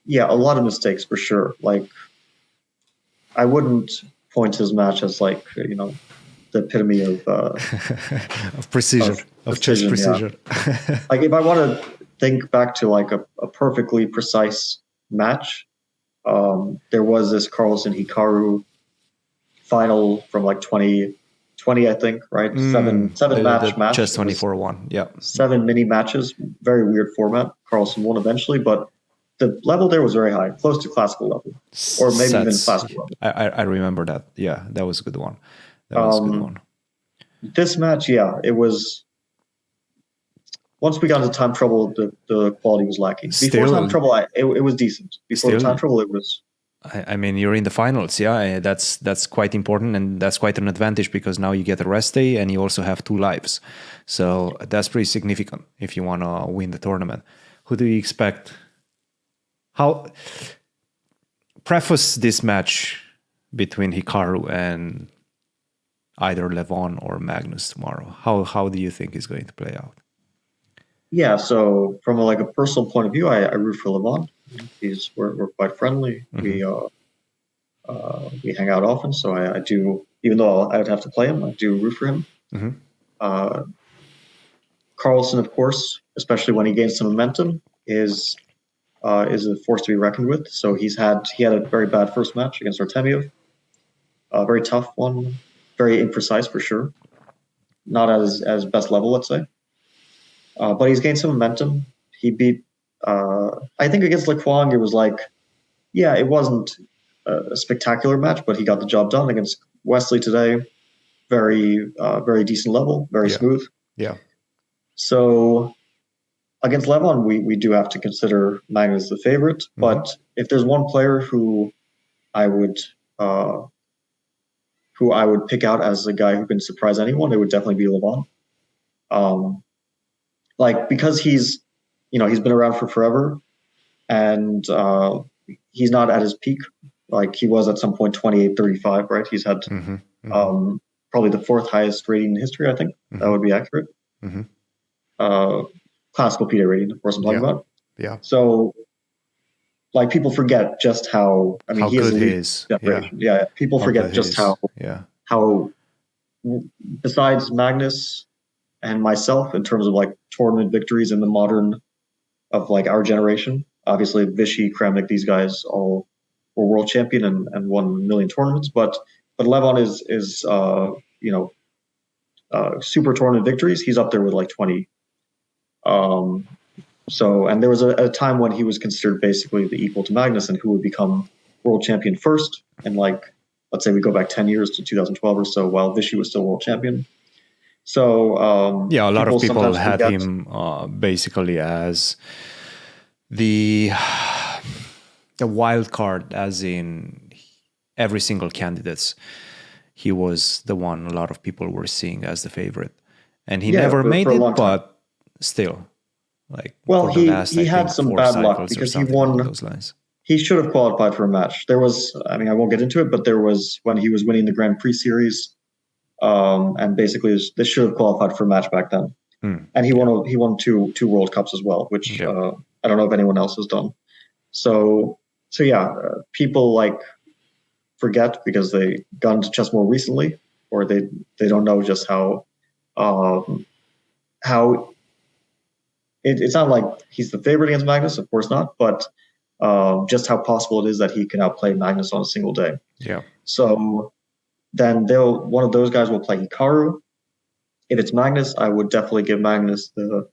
yeah, a lot of mistakes for sure. Like I wouldn't point to his match as like, you know, the epitome of precision, of chess precision. Yeah. Like if I want to think back to like a perfectly precise match, there was this Carlsen Hikaru final from like 2020, I think, right? Seven match. Chess 24-1, yeah. 7 mini matches, very weird format. Carlsen won eventually, but the level there was very high, close to classical level, or maybe even classical level. I remember that. Yeah, that was a good one. This match, yeah, it was. Once we got into time trouble, the quality was lacking. Before time trouble, it was decent. Before time trouble, it was. I mean, you're in the finals, yeah. That's quite important, and that's quite an advantage because now you get a rest day, and you also have 2 lives. So that's pretty significant if you want to win the tournament. Who do you expect? How preface this match between Hikaru and either Levon or Magnus tomorrow? How do you think is going to play out? Yeah, so from a personal point of view, I root for Levon. We're quite friendly. Mm-hmm. We hang out often, so I do. Even though I would have to play him, I do root for him. Mm-hmm. Carlsen, of course, especially when he gains some momentum, is a force to be reckoned with. So he had a very bad first match against Artemiev, a very tough one, very imprecise for sure. Not as best level, let's say. But he's gained some momentum. He beat, I think against Lequang, it was like, yeah, it wasn't a spectacular match, but he got the job done. Against Wesley today, very decent level, very smooth. Yeah. So against Levon, we do have to consider Magnus the favorite. But if there's one player who I would pick out as a guy who can surprise anyone, it would definitely be Levon. Because he's been around for forever, and he's not at his peak like he was at some point 28-35, right? He's had probably the fourth highest rating in history, I think. That would be accurate. Classical PDA rating, of course, I'm talking about. Yeah. So, people forget just how he good he is. is. Yeah. People forget just how besides Magnus and myself, in terms of tournament victories in the modern of our generation, obviously Vishy, Kramnik, these guys all were world champion and won a million tournaments, but Levon is super tournament victories. He's up there with 20. And there was a time when he was considered basically the equal to Magnus and who would become world champion first. And let's say we go back 10 years to 2012 or so, while Vishy was still world champion. So a lot of people had him basically as the wild card, as in every single candidates. He was the one a lot of people were seeing as the favorite, and he never made it. But still, he had some bad luck because he won. Those lines. He should have qualified for a match. There was, I won't get into it, but there was when he was winning the Grand Prix series. And basically, this should have qualified for a match back then. And he won two World Cups as well, which I don't know if anyone else has done. So people forget because they got into chess more recently, or they don't know just how it's not like he's the favorite against Magnus, of course not, but just how possible it is that he can outplay Magnus on a single day. Yeah. So then one of those guys will play Hikaru. If it's Magnus, I would definitely give Magnus the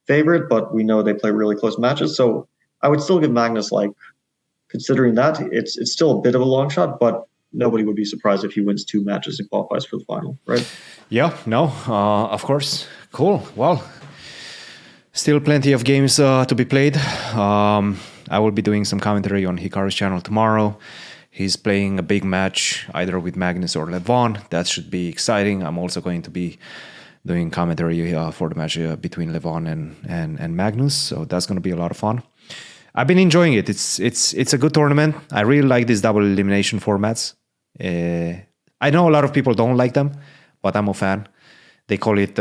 favorite, but we know they play really close matches. So I would still give Magnus, considering that, it's still a bit of a long shot, but nobody would be surprised if he wins 2 matches and qualifies for the final, right? Yeah, no, of course. Cool. Well, still plenty of games to be played. I will be doing some commentary on Hikaru's channel tomorrow. He's playing a big match either with Magnus or Levon. That should be exciting. I'm also going to be doing commentary for the match between Levon and Magnus. So that's going to be a lot of fun. I've been enjoying it. It's a good tournament. I really like these double elimination formats. I know a lot of people don't like them, but I'm a fan. They call it,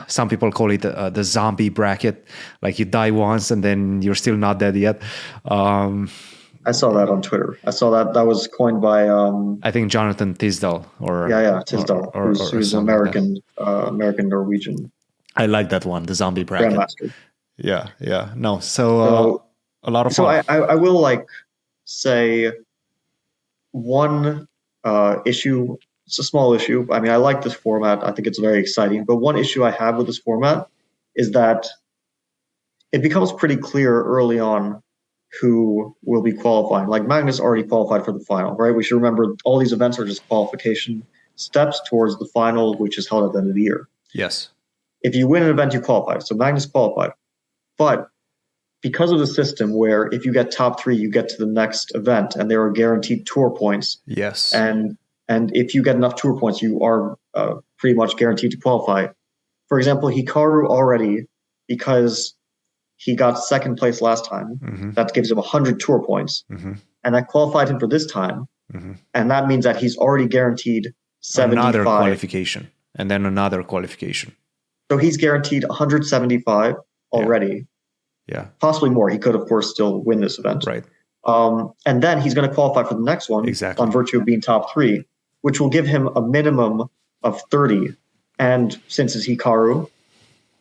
some people call it the zombie bracket. You die once and then you're still not dead yet. I saw that on Twitter. I saw that was coined by I think Jonathan Tisdall Tisdall, who's an American Norwegian. I like that one, the zombie bracket. Grandmaster. Yeah. No, so a lot of fun. So I will say one issue. It's a small issue. I like this format. I think it's very exciting. But one issue I have with this format is that it becomes pretty clear early on who will be qualifying. Magnus already qualified for the final, right? We should remember all these events are just qualification steps towards the final, which is held at the end of the year. Yes. If you win an event, you qualify. So Magnus qualified. But because of the system where if you get top 3, you get to the next event and there are guaranteed tour points. Yes. And if you get enough tour points, you are pretty much guaranteed to qualify. For example, Hikaru already, because he got second place last time. That gives him 100 tour points. And that qualified him for this time. And that means that he's already guaranteed 75. Another qualification. And then another qualification. So he's guaranteed 175 already. Yeah. Possibly more. He could, of course, still win this event. Right. And then he's going to qualify for the next one on virtue of being top 3, which will give him a minimum of 30. And since it's Hikaru,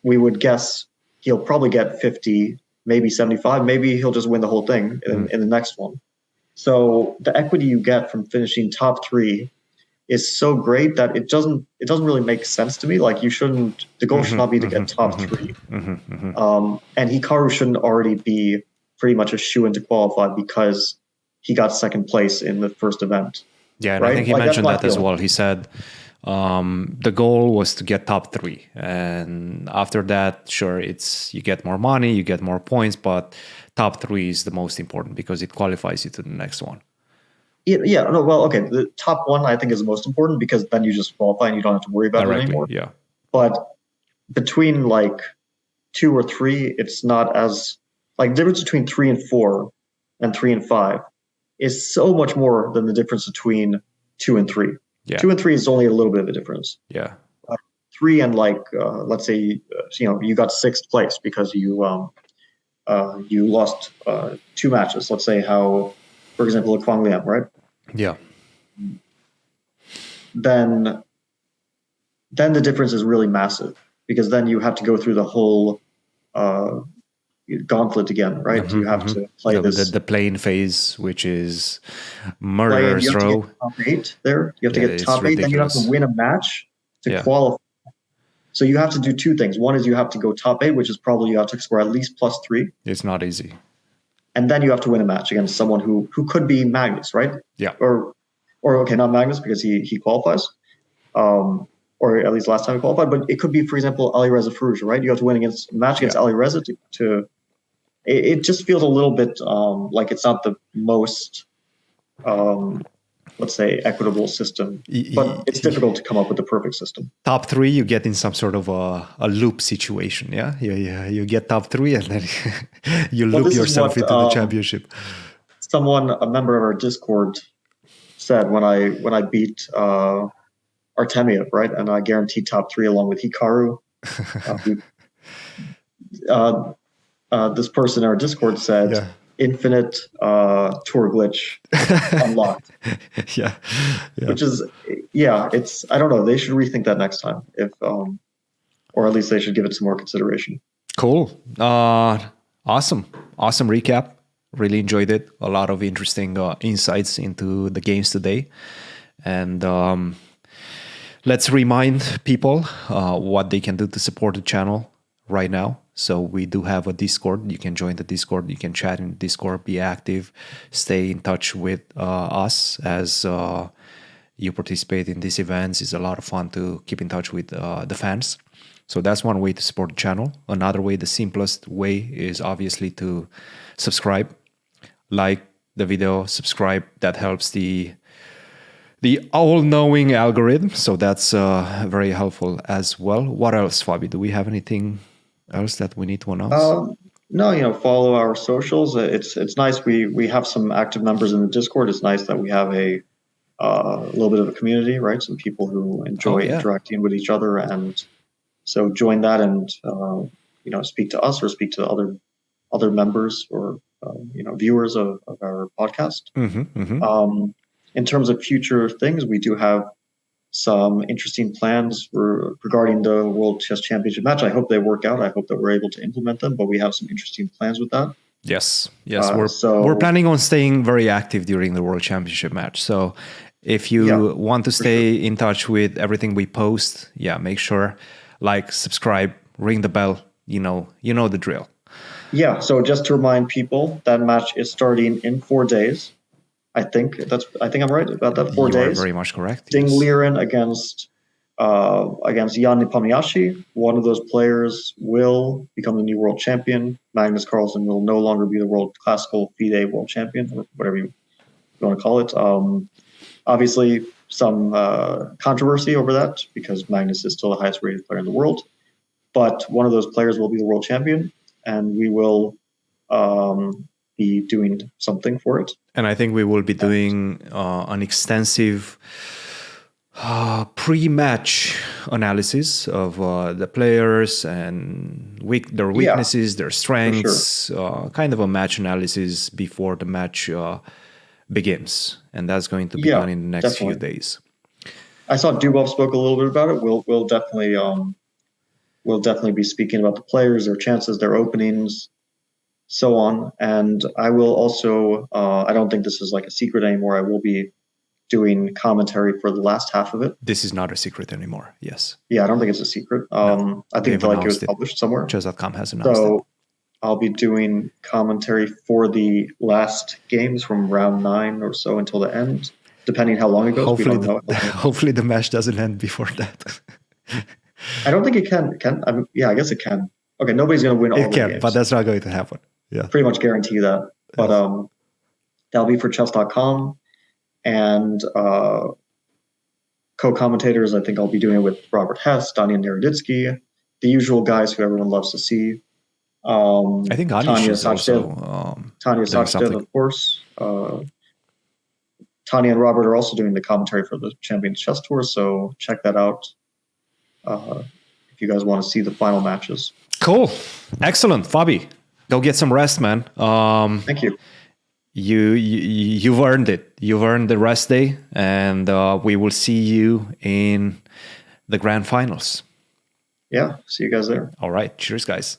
we would guess he'll probably get 50, maybe 75. Maybe he'll just win the whole thing in the next one. So the equity you get from finishing top 3 is so great that it doesn't really make sense to me. Like the goal should not be to get top 3. And Hikaru shouldn't already be pretty much a shoo-in to qualify because he got second place in the first event. Yeah, and right? I think he Like, mentioned that's that my as feeling. well. He said the goal was to get top 3, and after that, sure, you get more money, you get more points, but top 3 is the most important because it qualifies you to the next one. Yeah, no, well, okay. The top 1 I think is the most important because then you just qualify and you don't have to worry about it anymore. Yeah. But between like 2 or 3, it's not as like the difference between 3 and 4 and 3 and 5 is so much more than the difference between 2 and 3. Yeah. 2 and 3 is only a little bit of a difference. Yeah. 3 and like let's say you got 6th place because you lost 2 matches. Let's say how, for example, a Kwang Liam, right? Yeah. Then the difference is really massive because then you have to go through the whole gauntlet again, right? You have to play the playing phase, which is play, murderer's you have to row. get top 8 there. You have to Yeah, get it's top 8, then you have ridiculous. to win a match to Yeah. qualify. So you have to do 2 things. One is you have to go top 8, which is probably you have to score at least +3. It's not easy. And then you have to win a match against someone who could be Magnus, right? Yeah. Or okay, not Magnus because he qualifies, or at least last time he qualified. But it could be, for example, Ali Reza Farouja, right? You have to win a match against Ali Reza to. It just feels a little bit like it's not the most, let's say, equitable system. But it's difficult to come up with the perfect system. Top 3, you get in some sort of a loop situation. Yeah. You get top 3, and then you loop this is yourself what, into the championship. Someone, a member of our Discord, said when I beat Artemiev, right, and I guaranteed top 3 along with Hikaru. This person in our Discord said, "Infinite tour glitch unlocked." Yeah. Which is, it's, I don't know. They should rethink that next time, if or at least they should give it some more consideration. Cool. Awesome recap. Really enjoyed it. A lot of interesting insights into the games today. And let's remind people what they can do to support the channel right now. So we do have a Discord. You can join the Discord. You can chat in the Discord, be active, stay in touch with us as you participate in these events. It's a lot of fun to keep in touch with the fans. So that's one way to support the channel. Another way, the simplest way, is obviously to subscribe, like the video, subscribe. That helps the all-knowing algorithm. So that's very helpful as well. What else, Fabi? Do we have anything else that we need to announce? No, follow our socials. It's nice. We have some active members in the Discord. It's nice that we have a little bit of a community, right? Some people who enjoy interacting with each other, and so join that and speak to us or speak to other members or viewers of our podcast. In terms of future things, we do have some interesting plans regarding the World Chess Championship match. I hope they work out. I hope that we're able to implement them, but we have some interesting plans with that. Yes. We're planning on staying very active during the World Championship match. So if you want to stay in touch with everything we post, make sure, like, subscribe, ring the bell. You know the drill. Yeah. So just to remind people, that match is starting in 4 days. I think I'm right about that. 4 days. You are very much correct. Ding Liren against Jan Nepomniachtchi. One of those players will become the new world champion. Magnus Carlsen will no longer be the world classical FIDE world champion, or whatever you want to call it. Obviously, some controversy over that because Magnus is still the highest rated player in the world. But one of those players will be the world champion, and we will be doing something for it. And I think we will be doing an extensive pre-match analysis of the players and their weaknesses, their strengths, kind of a match analysis before the match begins. And that's going to be done in the next few days. I saw Dubov spoke a little bit about it. We'll definitely be speaking about the players, their chances, their openings, so on. And I will also, I don't think this is like a secret anymore, I will be doing commentary for the last half of it. This is not a secret anymore. Yes. Yeah, I don't think it's a secret. I think they've it was announced it. published somewhere. Chess.com has announced it. So I'll be doing commentary for the last games from round 9 or so until the end, depending how long it goes. We don't know. Hopefully the match doesn't end before that. I don't think it can. I guess it can. Okay, nobody's going to win all the games. But that's not going to happen. Yeah. Pretty much guarantee that. But that'll be for chess.com. And co-commentators, I think I'll be doing it with Robert Hess, Daniel Naroditsky, the usual guys who everyone loves to see. I think Tanya is also Tanya Sachdev, of course. Tanya and Robert are also doing the commentary for the Champions Chess Tour, so check that out if you guys want to see the final matches. Cool. Excellent. Fabi, go get some rest, man. Thank you. You've earned it. You've earned the rest day, and we will see you in the grand finals. Yeah, see you guys there. All right. Cheers, guys.